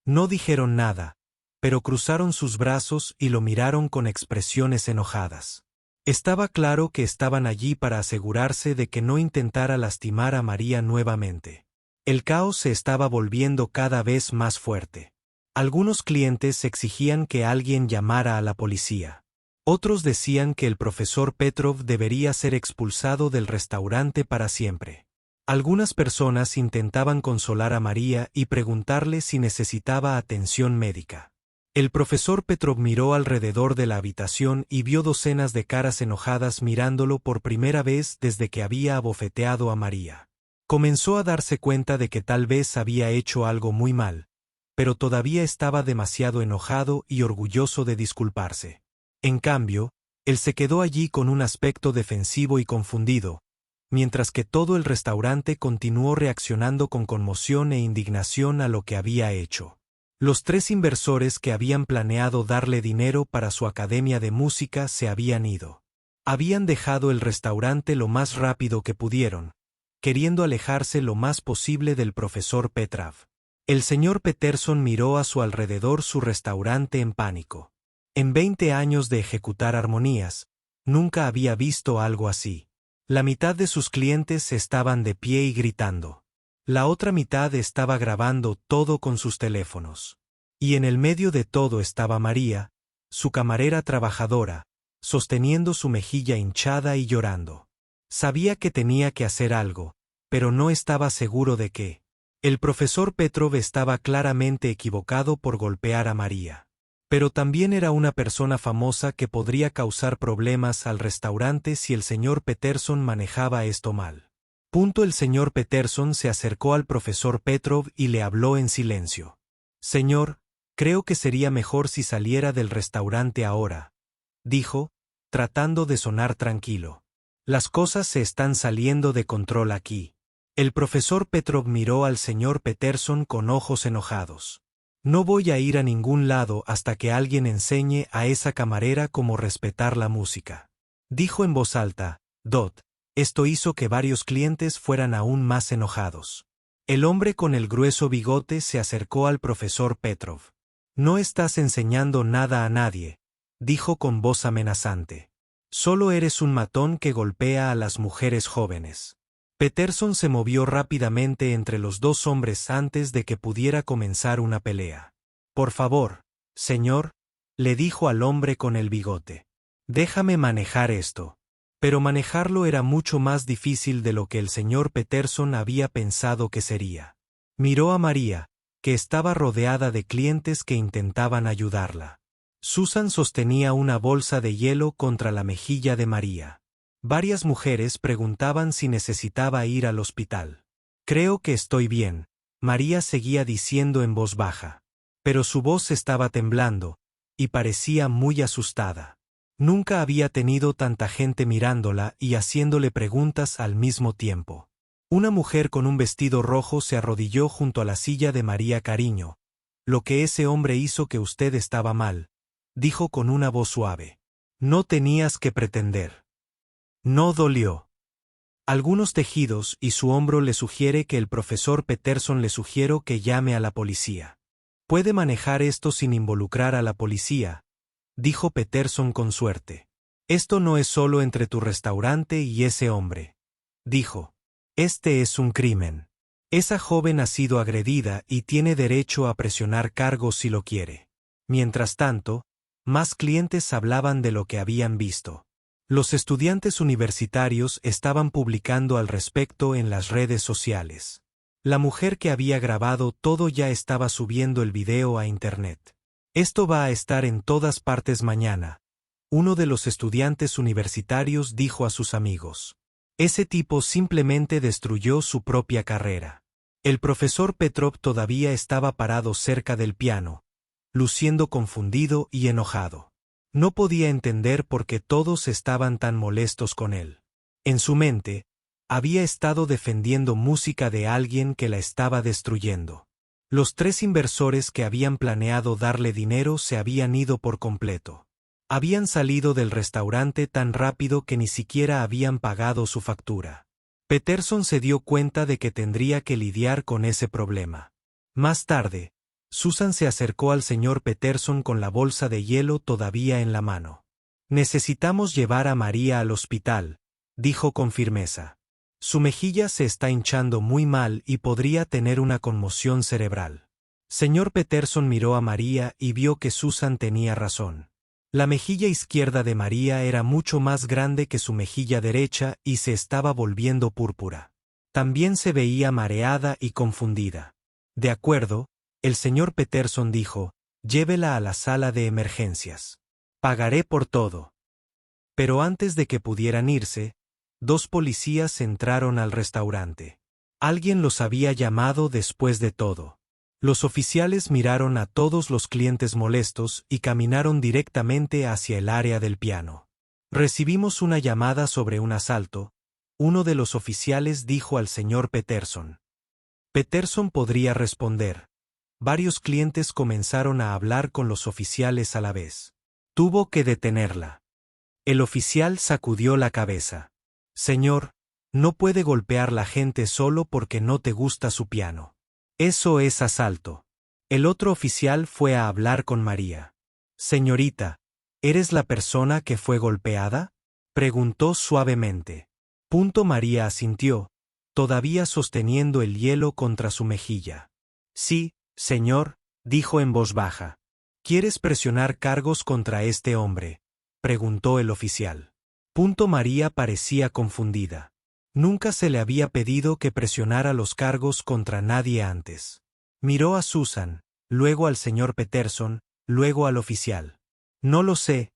No dijeron nada, pero cruzaron sus brazos y lo miraron con expresiones enojadas. Estaba claro que estaban allí para asegurarse de que no intentara lastimar a María nuevamente. El caos se estaba volviendo cada vez más fuerte. Algunos clientes exigían que alguien llamara a la policía. Otros decían que el profesor Petrov debería ser expulsado del restaurante para siempre. Algunas personas intentaban consolar a María y preguntarle si necesitaba atención médica. El profesor Petrov miró alrededor de la habitación y vio docenas de caras enojadas mirándolo por primera vez desde que había abofeteado a María. Comenzó a darse cuenta de que tal vez había hecho algo muy mal, pero todavía estaba demasiado enojado y orgulloso de disculparse. En cambio, él se quedó allí con un aspecto defensivo y confundido, mientras que todo el restaurante continuó reaccionando con conmoción e indignación a lo que había hecho. Los tres inversores que habían planeado darle dinero para su academia de música se habían ido. Habían dejado el restaurante lo más rápido que pudieron, queriendo alejarse lo más posible del profesor Petrov. El señor Peterson miró a su alrededor su restaurante en pánico. En 20 años de ejecutar armonías, Nunca había visto algo así. La mitad de sus clientes estaban de pie y gritando. La otra mitad estaba grabando todo con sus teléfonos. Y en el medio de todo estaba María, su camarera trabajadora, sosteniendo su mejilla hinchada y llorando. Sabía que tenía que hacer algo, pero no estaba seguro de qué. El profesor Petrov estaba claramente equivocado por golpear a María. Pero también era una persona famosa que podría causar problemas al restaurante si el señor Peterson manejaba esto mal. El señor Peterson se acercó al profesor Petrov y le habló en silencio. «Señor, creo que sería mejor si saliera del restaurante ahora», dijo, tratando de sonar tranquilo. «Las cosas se están saliendo de control aquí». El profesor Petrov miró al señor Peterson con ojos enojados. «No voy a ir a ningún lado hasta que alguien enseñe a esa camarera cómo respetar la música», dijo en voz alta. Esto hizo que varios clientes fueran aún más enojados. El hombre con el grueso bigote se acercó al profesor Petrov. «No estás enseñando nada a nadie», dijo con voz amenazante. «Solo eres un matón que golpea a las mujeres jóvenes». Peterson se movió rápidamente entre los dos hombres antes de que pudiera comenzar una pelea. «Por favor, señor», le dijo al hombre con el bigote. «Déjame manejar esto». Pero manejarlo era mucho más difícil de lo que el señor Peterson había pensado que sería. Miró a María, que estaba rodeada de clientes que intentaban ayudarla. Susan sostenía una bolsa de hielo contra la mejilla de María. Varias mujeres preguntaban si necesitaba ir al hospital. «Creo que estoy bien», María seguía diciendo en voz baja. Pero su voz estaba temblando, y parecía muy asustada. Nunca había tenido tanta gente mirándola y haciéndole preguntas al mismo tiempo. Una mujer con un vestido rojo se arrodilló junto a la silla de María. «Cariño, lo que ese hombre hizo que usted estaba mal», dijo con una voz suave. «No tenías que pretender. No dolió». Algunos tejidos y su hombro le sugiere que el profesor Peterson le sugiero que llame a la policía. «Puede manejar esto sin involucrar a la policía», dijo Peterson con suerte. «Esto no es solo entre tu restaurante y ese hombre», dijo. «Este es un crimen. Esa joven ha sido agredida y tiene derecho a presionar cargos si lo quiere». Mientras tanto, más clientes hablaban de lo que habían visto. Los estudiantes universitarios estaban publicando al respecto en las redes sociales. La mujer que había grabado todo ya estaba subiendo el video a Internet. «Esto va a estar en todas partes mañana», uno de los estudiantes universitarios dijo a sus amigos. «Ese tipo simplemente destruyó su propia carrera». El profesor Petrov todavía estaba parado cerca del piano, luciendo confundido y enojado. No podía entender por qué todos estaban tan molestos con él. En su mente, había estado defendiendo música de alguien que la estaba destruyendo. Los 3 inversores que habían planeado darle dinero se habían ido por completo. Habían salido del restaurante tan rápido que ni siquiera habían pagado su factura. Peterson se dio cuenta de que tendría que lidiar con ese problema. Más tarde, Susan se acercó al señor Peterson con la bolsa de hielo todavía en la mano. «Necesitamos llevar a María al hospital», dijo con firmeza. «Su mejilla se está hinchando muy mal y podría tener una conmoción cerebral». Señor Peterson miró a María y vio que Susan tenía razón. La mejilla izquierda de María era mucho más grande que su mejilla derecha y se estaba volviendo púrpura. También se veía mareada y confundida. «De acuerdo», el señor Peterson dijo, «llévela a la sala de emergencias. Pagaré por todo». Pero antes de que pudieran irse, 2 policías entraron al restaurante. Alguien los había llamado después de todo. Los oficiales miraron a todos los clientes molestos y caminaron directamente hacia el área del piano. «Recibimos una llamada sobre un asalto», uno de los oficiales dijo al señor Peterson. Peterson podría responder. Varios clientes comenzaron a hablar con los oficiales a la vez. Tuvo que detenerla. El oficial sacudió la cabeza. «Señor, no puede golpear la gente solo porque no te gusta su piano. Eso es asalto». El otro oficial fue a hablar con María. «Señorita, ¿eres la persona que fue golpeada?». Preguntó suavemente. María asintió, todavía sosteniendo el hielo contra su mejilla. Sí, señor, dijo en voz baja. ¿Quieres presionar cargos contra este hombre?, preguntó el oficial. María parecía confundida. Nunca se le había pedido que presionara los cargos contra nadie antes. Miró a Susan, luego al señor Peterson, luego al oficial. No lo sé,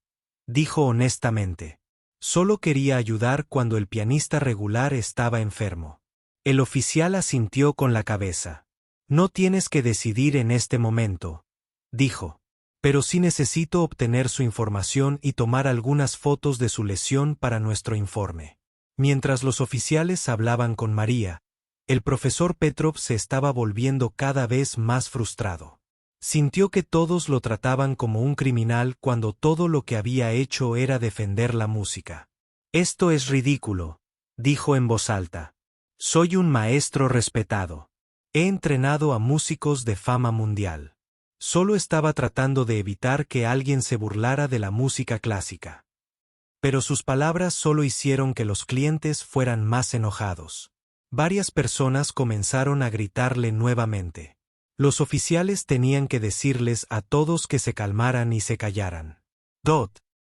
dijo honestamente. Solo quería ayudar cuando el pianista regular estaba enfermo. El oficial asintió con la cabeza. No tienes que decidir en este momento, dijo. Pero sí necesito obtener su información y tomar algunas fotos de su lesión para nuestro informe. Mientras los oficiales hablaban con María, el profesor Petrov se estaba volviendo cada vez más frustrado. Sintió que todos lo trataban como un criminal cuando todo lo que había hecho era defender la música. Esto es ridículo, dijo en voz alta. Soy un maestro respetado. He entrenado a músicos de fama mundial. Solo estaba tratando de evitar que alguien se burlara de la música clásica. Pero sus palabras solo hicieron que los clientes fueran más enojados. Varias personas comenzaron a gritarle nuevamente. Los oficiales tenían que decirles a todos que se calmaran y se callaran.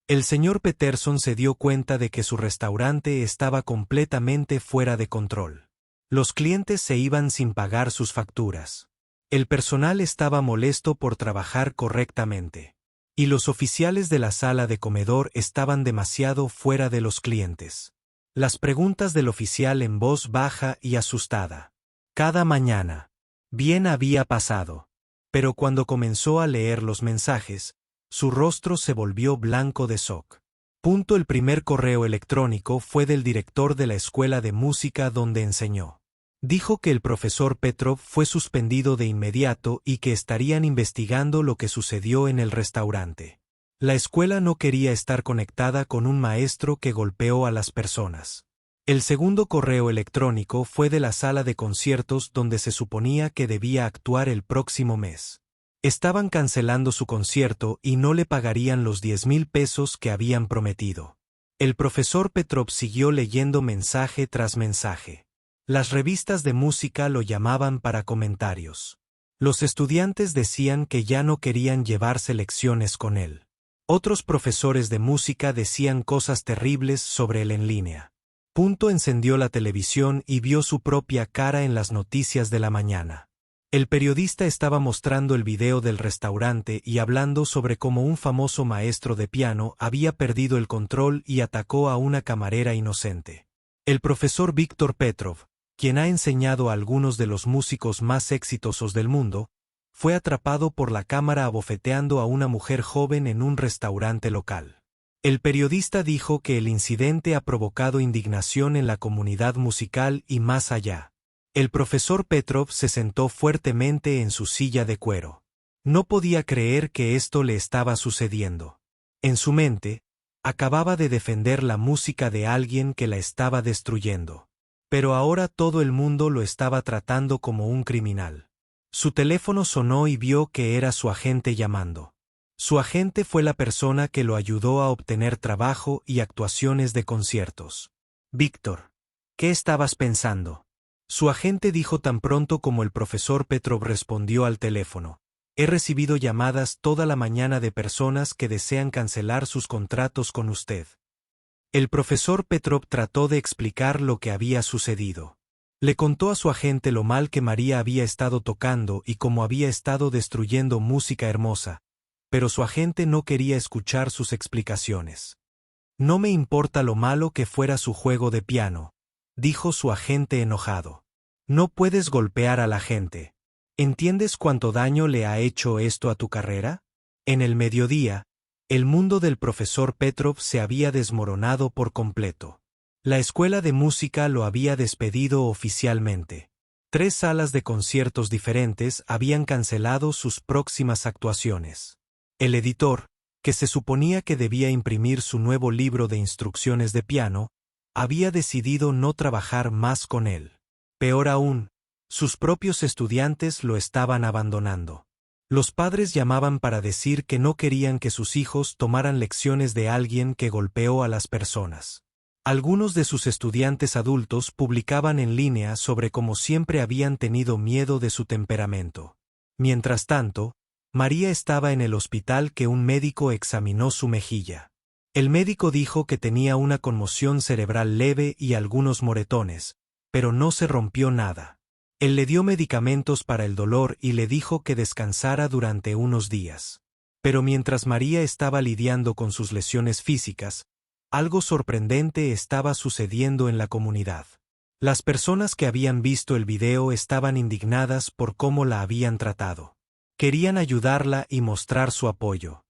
El señor Peterson se dio cuenta de que su restaurante estaba completamente fuera de control. Los clientes se iban sin pagar sus facturas. El personal estaba molesto por trabajar correctamente. Y los oficiales de la sala de comedor estaban demasiado fuera de los clientes. Las preguntas del oficial en voz baja y asustada. Cada mañana. Bien había pasado. Pero cuando comenzó a leer los mensajes, su rostro se volvió blanco de shock. El primer correo electrónico fue del director de la escuela de música donde enseñó. Dijo que el profesor Petrov fue suspendido de inmediato y que estarían investigando lo que sucedió en el restaurante. La escuela no quería estar conectada con un maestro que golpeó a las personas. El segundo correo electrónico fue de la sala de conciertos donde se suponía que debía actuar el próximo mes. Estaban cancelando su concierto y no le pagarían los 10,000 pesos que habían prometido. El profesor Petrov siguió leyendo mensaje tras mensaje. Las revistas de música lo llamaban para comentarios. Los estudiantes decían que ya no querían llevarse lecciones con él. Otros profesores de música decían cosas terribles sobre él en línea. Encendió la televisión y vio su propia cara en las noticias de la mañana. El periodista estaba mostrando el video del restaurante y hablando sobre cómo un famoso maestro de piano había perdido el control y atacó a una camarera inocente. El profesor Víctor Petrov, quien ha enseñado a algunos de los músicos más exitosos del mundo, fue atrapado por la cámara abofeteando a una mujer joven en un restaurante local. El periodista dijo que el incidente ha provocado indignación en la comunidad musical y más allá. El profesor Petrov se sentó fuertemente en su silla de cuero. No podía creer que esto le estaba sucediendo. En su mente, acababa de defender la música de alguien que la estaba destruyendo. Pero ahora todo el mundo lo estaba tratando como un criminal. Su teléfono sonó y vio que era su agente llamando. Su agente fue la persona que lo ayudó a obtener trabajo y actuaciones de conciertos. Víctor, ¿qué estabas pensando? Su agente dijo tan pronto como el profesor Petrov respondió al teléfono. He recibido llamadas toda la mañana de personas que desean cancelar sus contratos con usted. El profesor Petrov trató de explicar lo que había sucedido. Le contó a su agente lo mal que María había estado tocando y cómo había estado destruyendo música hermosa, pero su agente no quería escuchar sus explicaciones. No me importa lo malo que fuera su juego de piano, dijo su agente enojado. No puedes golpear a la gente. ¿Entiendes cuánto daño le ha hecho esto a tu carrera? En el mediodía, el mundo del profesor Petrov se había desmoronado por completo. La escuela de música lo había despedido oficialmente. 3 salas de conciertos diferentes habían cancelado sus próximas actuaciones. El editor, que se suponía que debía imprimir su nuevo libro de instrucciones de piano, había decidido no trabajar más con él. Peor aún, sus propios estudiantes lo estaban abandonando. Los padres llamaban para decir que no querían que sus hijos tomaran lecciones de alguien que golpeó a las personas. Algunos de sus estudiantes adultos publicaban en línea sobre cómo siempre habían tenido miedo de su temperamento. Mientras tanto, María estaba en el hospital que un médico examinó su mejilla. El médico dijo que tenía una conmoción cerebral leve y algunos moretones, pero no se rompió nada. Él le dio medicamentos para el dolor y le dijo que descansara durante unos días. Pero mientras María estaba lidiando con sus lesiones físicas, algo sorprendente estaba sucediendo en la comunidad. Las personas que habían visto el video estaban indignadas por cómo la habían tratado. Querían ayudarla y mostrar su apoyo.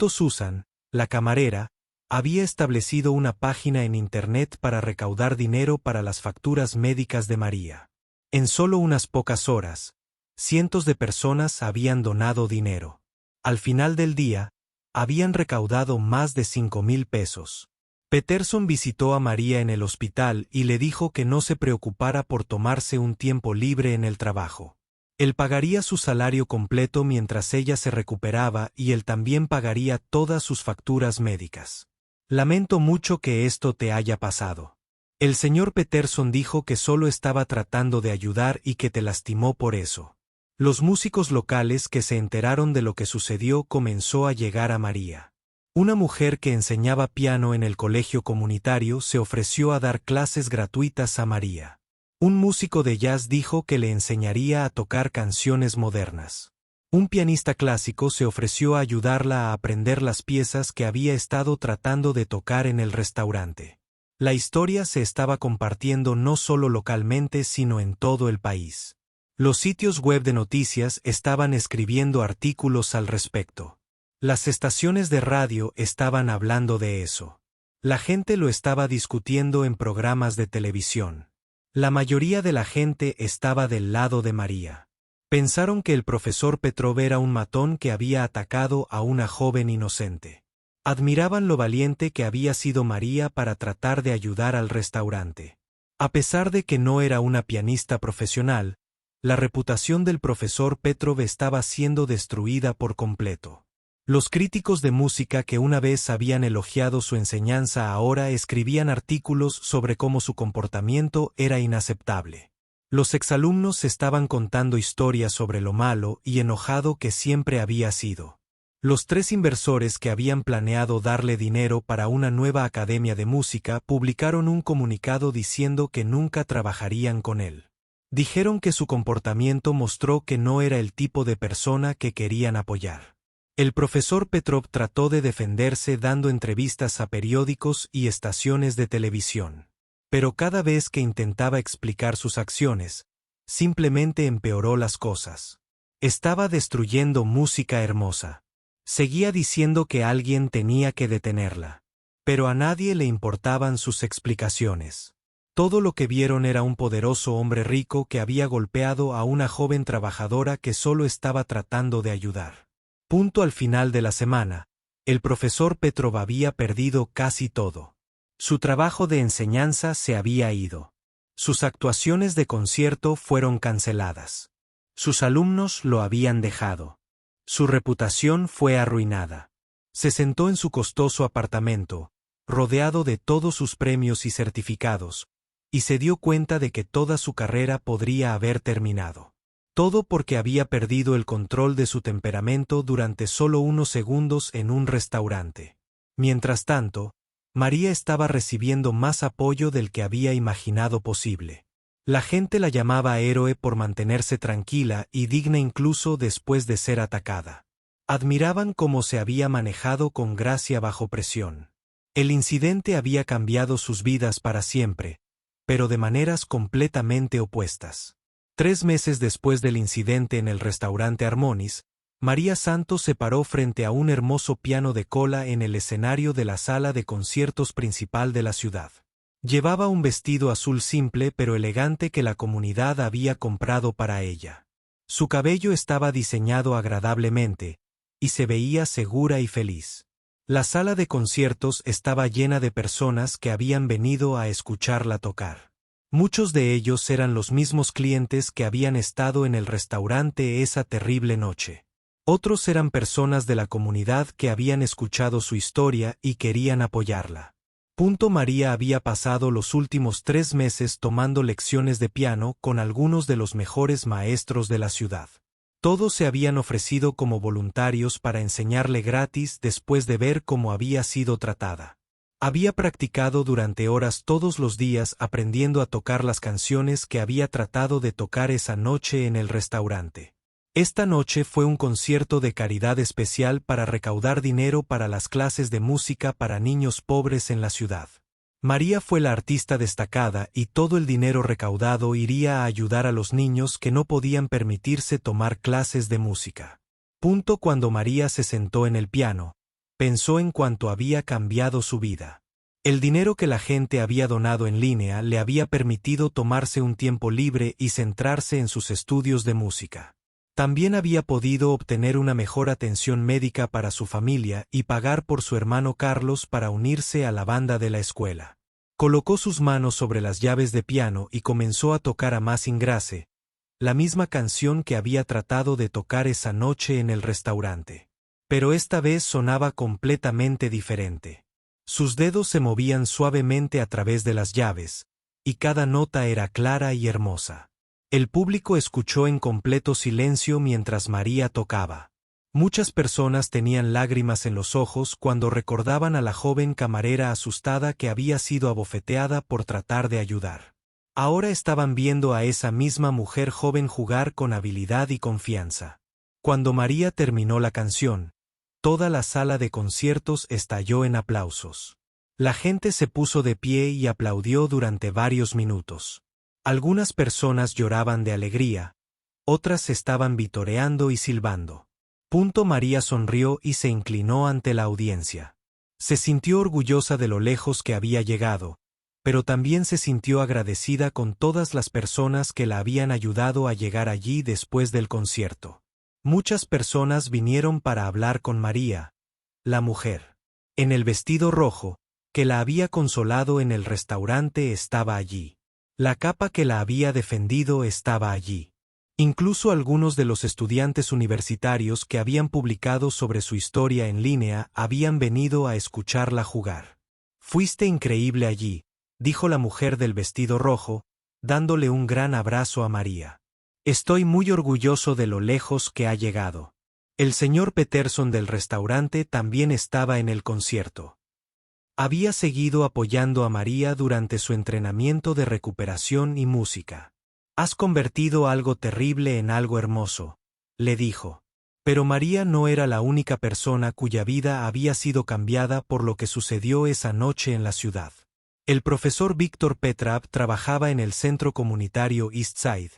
Susan, la camarera, había establecido una página en Internet para recaudar dinero para las facturas médicas de María. En solo unas pocas horas, cientos de personas habían donado dinero. Al final del día, habían recaudado más de 5,000 pesos. Peterson visitó a María en el hospital y le dijo que no se preocupara por tomarse un tiempo libre en el trabajo. Él pagaría su salario completo mientras ella se recuperaba y él también pagaría todas sus facturas médicas. Lamento mucho que esto te haya pasado. El señor Peterson dijo que solo estaba tratando de ayudar y que te lastimó por eso. Los músicos locales que se enteraron de lo que sucedió comenzó a llegar a María. Una mujer que enseñaba piano en el colegio comunitario se ofreció a dar clases gratuitas a María. Un músico de jazz dijo que le enseñaría a tocar canciones modernas. Un pianista clásico se ofreció a ayudarla a aprender las piezas que había estado tratando de tocar en el restaurante. La historia se estaba compartiendo no solo localmente sino en todo el país. Los sitios web de noticias estaban escribiendo artículos al respecto. Las estaciones de radio estaban hablando de eso. La gente lo estaba discutiendo en programas de televisión. La mayoría de la gente estaba del lado de María. Pensaron que el profesor Petrov era un matón que había atacado a una joven inocente. Admiraban lo valiente que había sido María para tratar de ayudar al restaurante. A pesar de que no era una pianista profesional, la reputación del profesor Petrov estaba siendo destruida por completo. Los críticos de música que una vez habían elogiado su enseñanza ahora escribían artículos sobre cómo su comportamiento era inaceptable. Los exalumnos estaban contando historias sobre lo malo y enojado que siempre había sido. Los 3 inversores que habían planeado darle dinero para una nueva academia de música publicaron un comunicado diciendo que nunca trabajarían con él. Dijeron que su comportamiento mostró que no era el tipo de persona que querían apoyar. El profesor Petrov trató de defenderse dando entrevistas a periódicos y estaciones de televisión. Pero cada vez que intentaba explicar sus acciones, simplemente empeoró las cosas. Estaba destruyendo música hermosa. Seguía diciendo que alguien tenía que detenerla. Pero a nadie le importaban sus explicaciones. Todo lo que vieron era un poderoso hombre rico que había golpeado a una joven trabajadora que solo estaba tratando de ayudar. Al final de la semana, el profesor Petrov había perdido casi todo. Su trabajo de enseñanza se había ido. Sus actuaciones de concierto fueron canceladas. Sus alumnos lo habían dejado. Su reputación fue arruinada. Se sentó en su costoso apartamento, rodeado de todos sus premios y certificados, y se dio cuenta de que toda su carrera podría haber terminado. Todo porque había perdido el control de su temperamento durante solo unos segundos en un restaurante. Mientras tanto, María estaba recibiendo más apoyo del que había imaginado posible. La gente la llamaba héroe por mantenerse tranquila y digna incluso después de ser atacada. Admiraban cómo se había manejado con gracia bajo presión. El incidente había cambiado sus vidas para siempre, pero de maneras completamente opuestas. 3 meses después del incidente en el restaurante Harmonis, María Santos se paró frente a un hermoso piano de cola en el escenario de la sala de conciertos principal de la ciudad. Llevaba un vestido azul simple pero elegante que la comunidad había comprado para ella. Su cabello estaba diseñado agradablemente, y se veía segura y feliz. La sala de conciertos estaba llena de personas que habían venido a escucharla tocar. Muchos de ellos eran los mismos clientes que habían estado en el restaurante esa terrible noche. Otros eran personas de la comunidad que habían escuchado su historia y querían apoyarla. María había pasado los últimos 3 meses tomando lecciones de piano con algunos de los mejores maestros de la ciudad. Todos se habían ofrecido como voluntarios para enseñarle gratis después de ver cómo había sido tratada. Había practicado durante horas todos los días aprendiendo a tocar las canciones que había tratado de tocar esa noche en el restaurante. Esta noche fue un concierto de caridad especial para recaudar dinero para las clases de música para niños pobres en la ciudad. María fue la artista destacada y todo el dinero recaudado iría a ayudar a los niños que no podían permitirse tomar clases de música. Cuando María se sentó en el piano, pensó en cuánto había cambiado su vida. El dinero que la gente había donado en línea le había permitido tomarse un tiempo libre y centrarse en sus estudios de música. También había podido obtener una mejor atención médica para su familia y pagar por su hermano Carlos para unirse a la banda de la escuela. Colocó sus manos sobre las llaves de piano y comenzó a tocar Amazing Grace, la misma canción que había tratado de tocar esa noche en el restaurante. Pero esta vez sonaba completamente diferente. Sus dedos se movían suavemente a través de las llaves, y cada nota era clara y hermosa. El público escuchó en completo silencio mientras María tocaba. Muchas personas tenían lágrimas en los ojos cuando recordaban a la joven camarera asustada que había sido abofeteada por tratar de ayudar. Ahora estaban viendo a esa misma mujer joven jugar con habilidad y confianza. Cuando María terminó la canción, toda la sala de conciertos estalló en aplausos. La gente se puso de pie y aplaudió durante varios minutos. Algunas personas lloraban de alegría, otras estaban vitoreando y silbando. María sonrió y se inclinó ante la audiencia. Se sintió orgullosa de lo lejos que había llegado, pero también se sintió agradecida con todas las personas que la habían ayudado a llegar allí después del concierto. Muchas personas vinieron para hablar con María, la mujer en el vestido rojo, que la había consolado en el restaurante estaba allí. La capa que la había defendido estaba allí. Incluso algunos de los estudiantes universitarios que habían publicado sobre su historia en línea habían venido a escucharla jugar. «Fuiste increíble allí», dijo la mujer del vestido rojo, dándole un gran abrazo a María. «Estoy muy orgulloso de lo lejos que ha llegado». El señor Peterson del restaurante también estaba en el concierto. Había seguido apoyando a María durante su entrenamiento de recuperación y música. «Has convertido algo terrible en algo hermoso», le dijo. Pero María no era la única persona cuya vida había sido cambiada por lo que sucedió esa noche en la ciudad. El profesor Víctor Petrab trabajaba en el centro comunitario Eastside,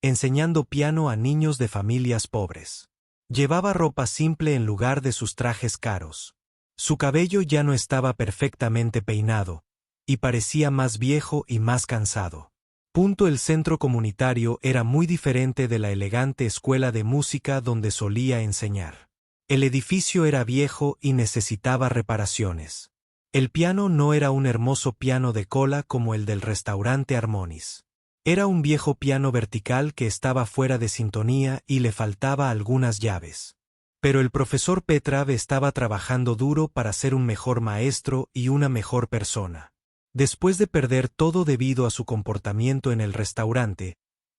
enseñando piano a niños de familias pobres. Llevaba ropa simple en lugar de sus trajes caros. Su cabello ya no estaba perfectamente peinado, y parecía más viejo y más cansado. El centro comunitario era muy diferente de la elegante escuela de música donde solía enseñar. El edificio era viejo y necesitaba reparaciones. El piano no era un hermoso piano de cola como el del restaurante Harmonis. Era un viejo piano vertical que estaba fuera de sintonía y le faltaba algunas llaves. Pero el profesor Petrab estaba trabajando duro para ser un mejor maestro y una mejor persona. Después de perder todo debido a su comportamiento en el restaurante,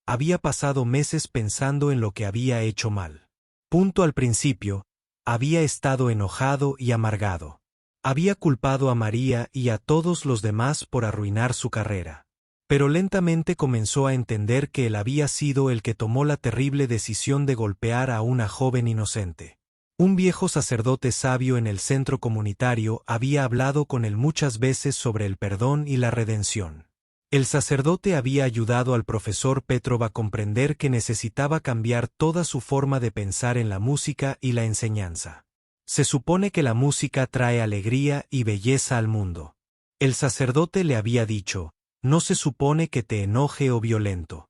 había pasado meses pensando en lo que había hecho mal. Al principio, había estado enojado y amargado. Había culpado a María y a todos los demás por arruinar su carrera. Pero lentamente comenzó a entender que él había sido el que tomó la terrible decisión de golpear a una joven inocente. Un viejo sacerdote sabio en el centro comunitario había hablado con él muchas veces sobre el perdón y la redención. El sacerdote había ayudado al profesor Petrov a comprender que necesitaba cambiar toda su forma de pensar en la música y la enseñanza. Se supone que la música trae alegría y belleza al mundo. El sacerdote le había dicho, no se supone que te enoje o violento.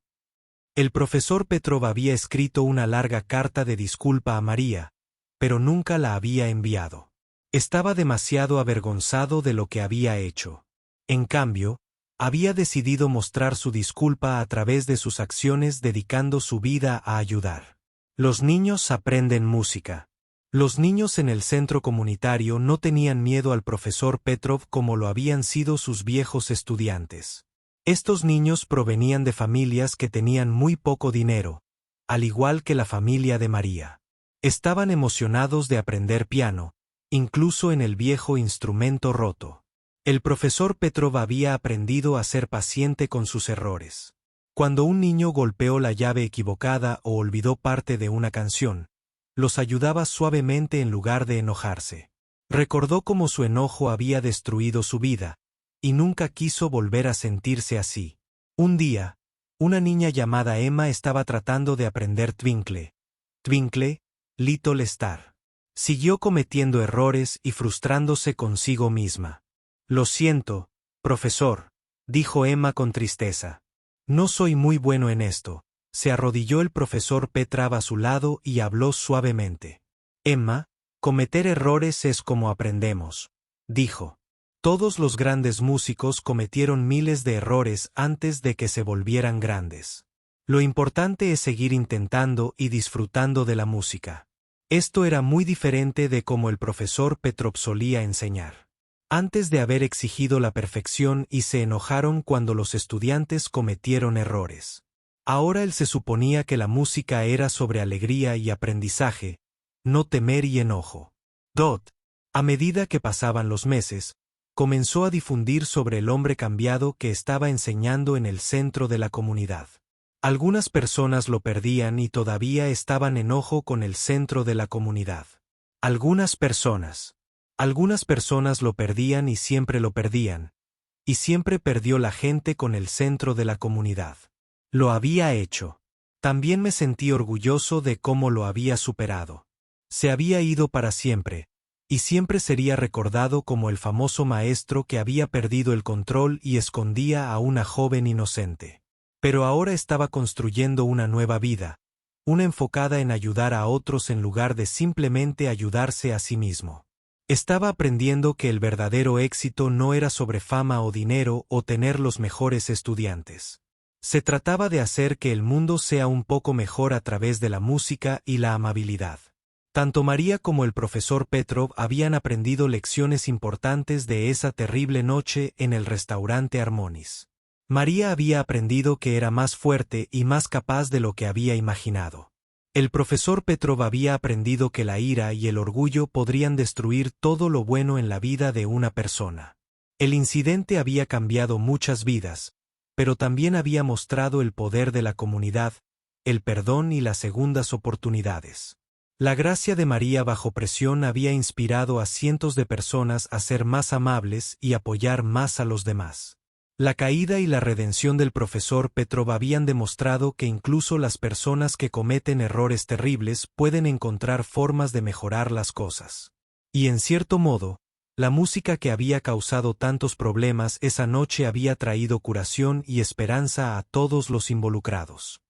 El profesor Petrov había escrito una larga carta de disculpa a María, pero nunca la había enviado. Estaba demasiado avergonzado de lo que había hecho. En cambio, había decidido mostrar su disculpa a través de sus acciones dedicando su vida a ayudar. Los niños aprenden música. Los niños en el centro comunitario no tenían miedo al profesor Petrov como lo habían sido sus viejos estudiantes. Estos niños provenían de familias que tenían muy poco dinero, al igual que la familia de María. Estaban emocionados de aprender piano, incluso en el viejo instrumento roto. El profesor Petrov había aprendido a ser paciente con sus errores. Cuando un niño golpeó la llave equivocada o olvidó parte de una canción, los ayudaba suavemente en lugar de enojarse. Recordó cómo su enojo había destruido su vida, y nunca quiso volver a sentirse así. Un día, una niña llamada Emma estaba tratando de aprender Twinkle, Twinkle, Little Star. Siguió cometiendo errores y frustrándose consigo misma. Lo siento, profesor, dijo Emma con tristeza. No soy muy bueno en esto. Se arrodilló el profesor Petrov a su lado y habló suavemente. Emma, cometer errores es como aprendemos, dijo. Todos los grandes músicos cometieron miles de errores antes de que se volvieran grandes. Lo importante es seguir intentando y disfrutando de la música. Esto era muy diferente de cómo el profesor Petrov solía enseñar. Antes de haber exigido la perfección y se enojaron cuando los estudiantes cometieron errores. Ahora él se suponía que la música era sobre alegría y aprendizaje, no temer y enojo. Dot, a medida que pasaban los meses, comenzó a difundir sobre el hombre cambiado que estaba enseñando en el centro de la comunidad. Algunas personas lo perdían y todavía estaban en enojo con el centro de la comunidad. Algunas personas lo perdían y siempre lo perdían, y siempre perdió la gente con el centro de la comunidad. Lo había hecho. También me sentí orgulloso de cómo lo había superado. Se había ido para siempre, y siempre sería recordado como el famoso maestro que había perdido el control y escondía a una joven inocente. Pero ahora estaba construyendo una nueva vida, una enfocada en ayudar a otros en lugar de simplemente ayudarse a sí mismo. Estaba aprendiendo que el verdadero éxito no era sobre fama o dinero o tener los mejores estudiantes. Se trataba de hacer que el mundo sea un poco mejor a través de la música y la amabilidad. Tanto María como el profesor Petrov habían aprendido lecciones importantes de esa terrible noche en el restaurante Harmonis. María había aprendido que era más fuerte y más capaz de lo que había imaginado. El profesor Petrov había aprendido que la ira y el orgullo podrían destruir todo lo bueno en la vida de una persona. El incidente había cambiado muchas vidas, pero también había mostrado el poder de la comunidad, el perdón y las segundas oportunidades. La gracia de María bajo presión había inspirado a cientos de personas a ser más amables y apoyar más a los demás. La caída y la redención del profesor Petrov habían demostrado que incluso las personas que cometen errores terribles pueden encontrar formas de mejorar las cosas. Y en cierto modo, la música que había causado tantos problemas esa noche había traído curación y esperanza a todos los involucrados.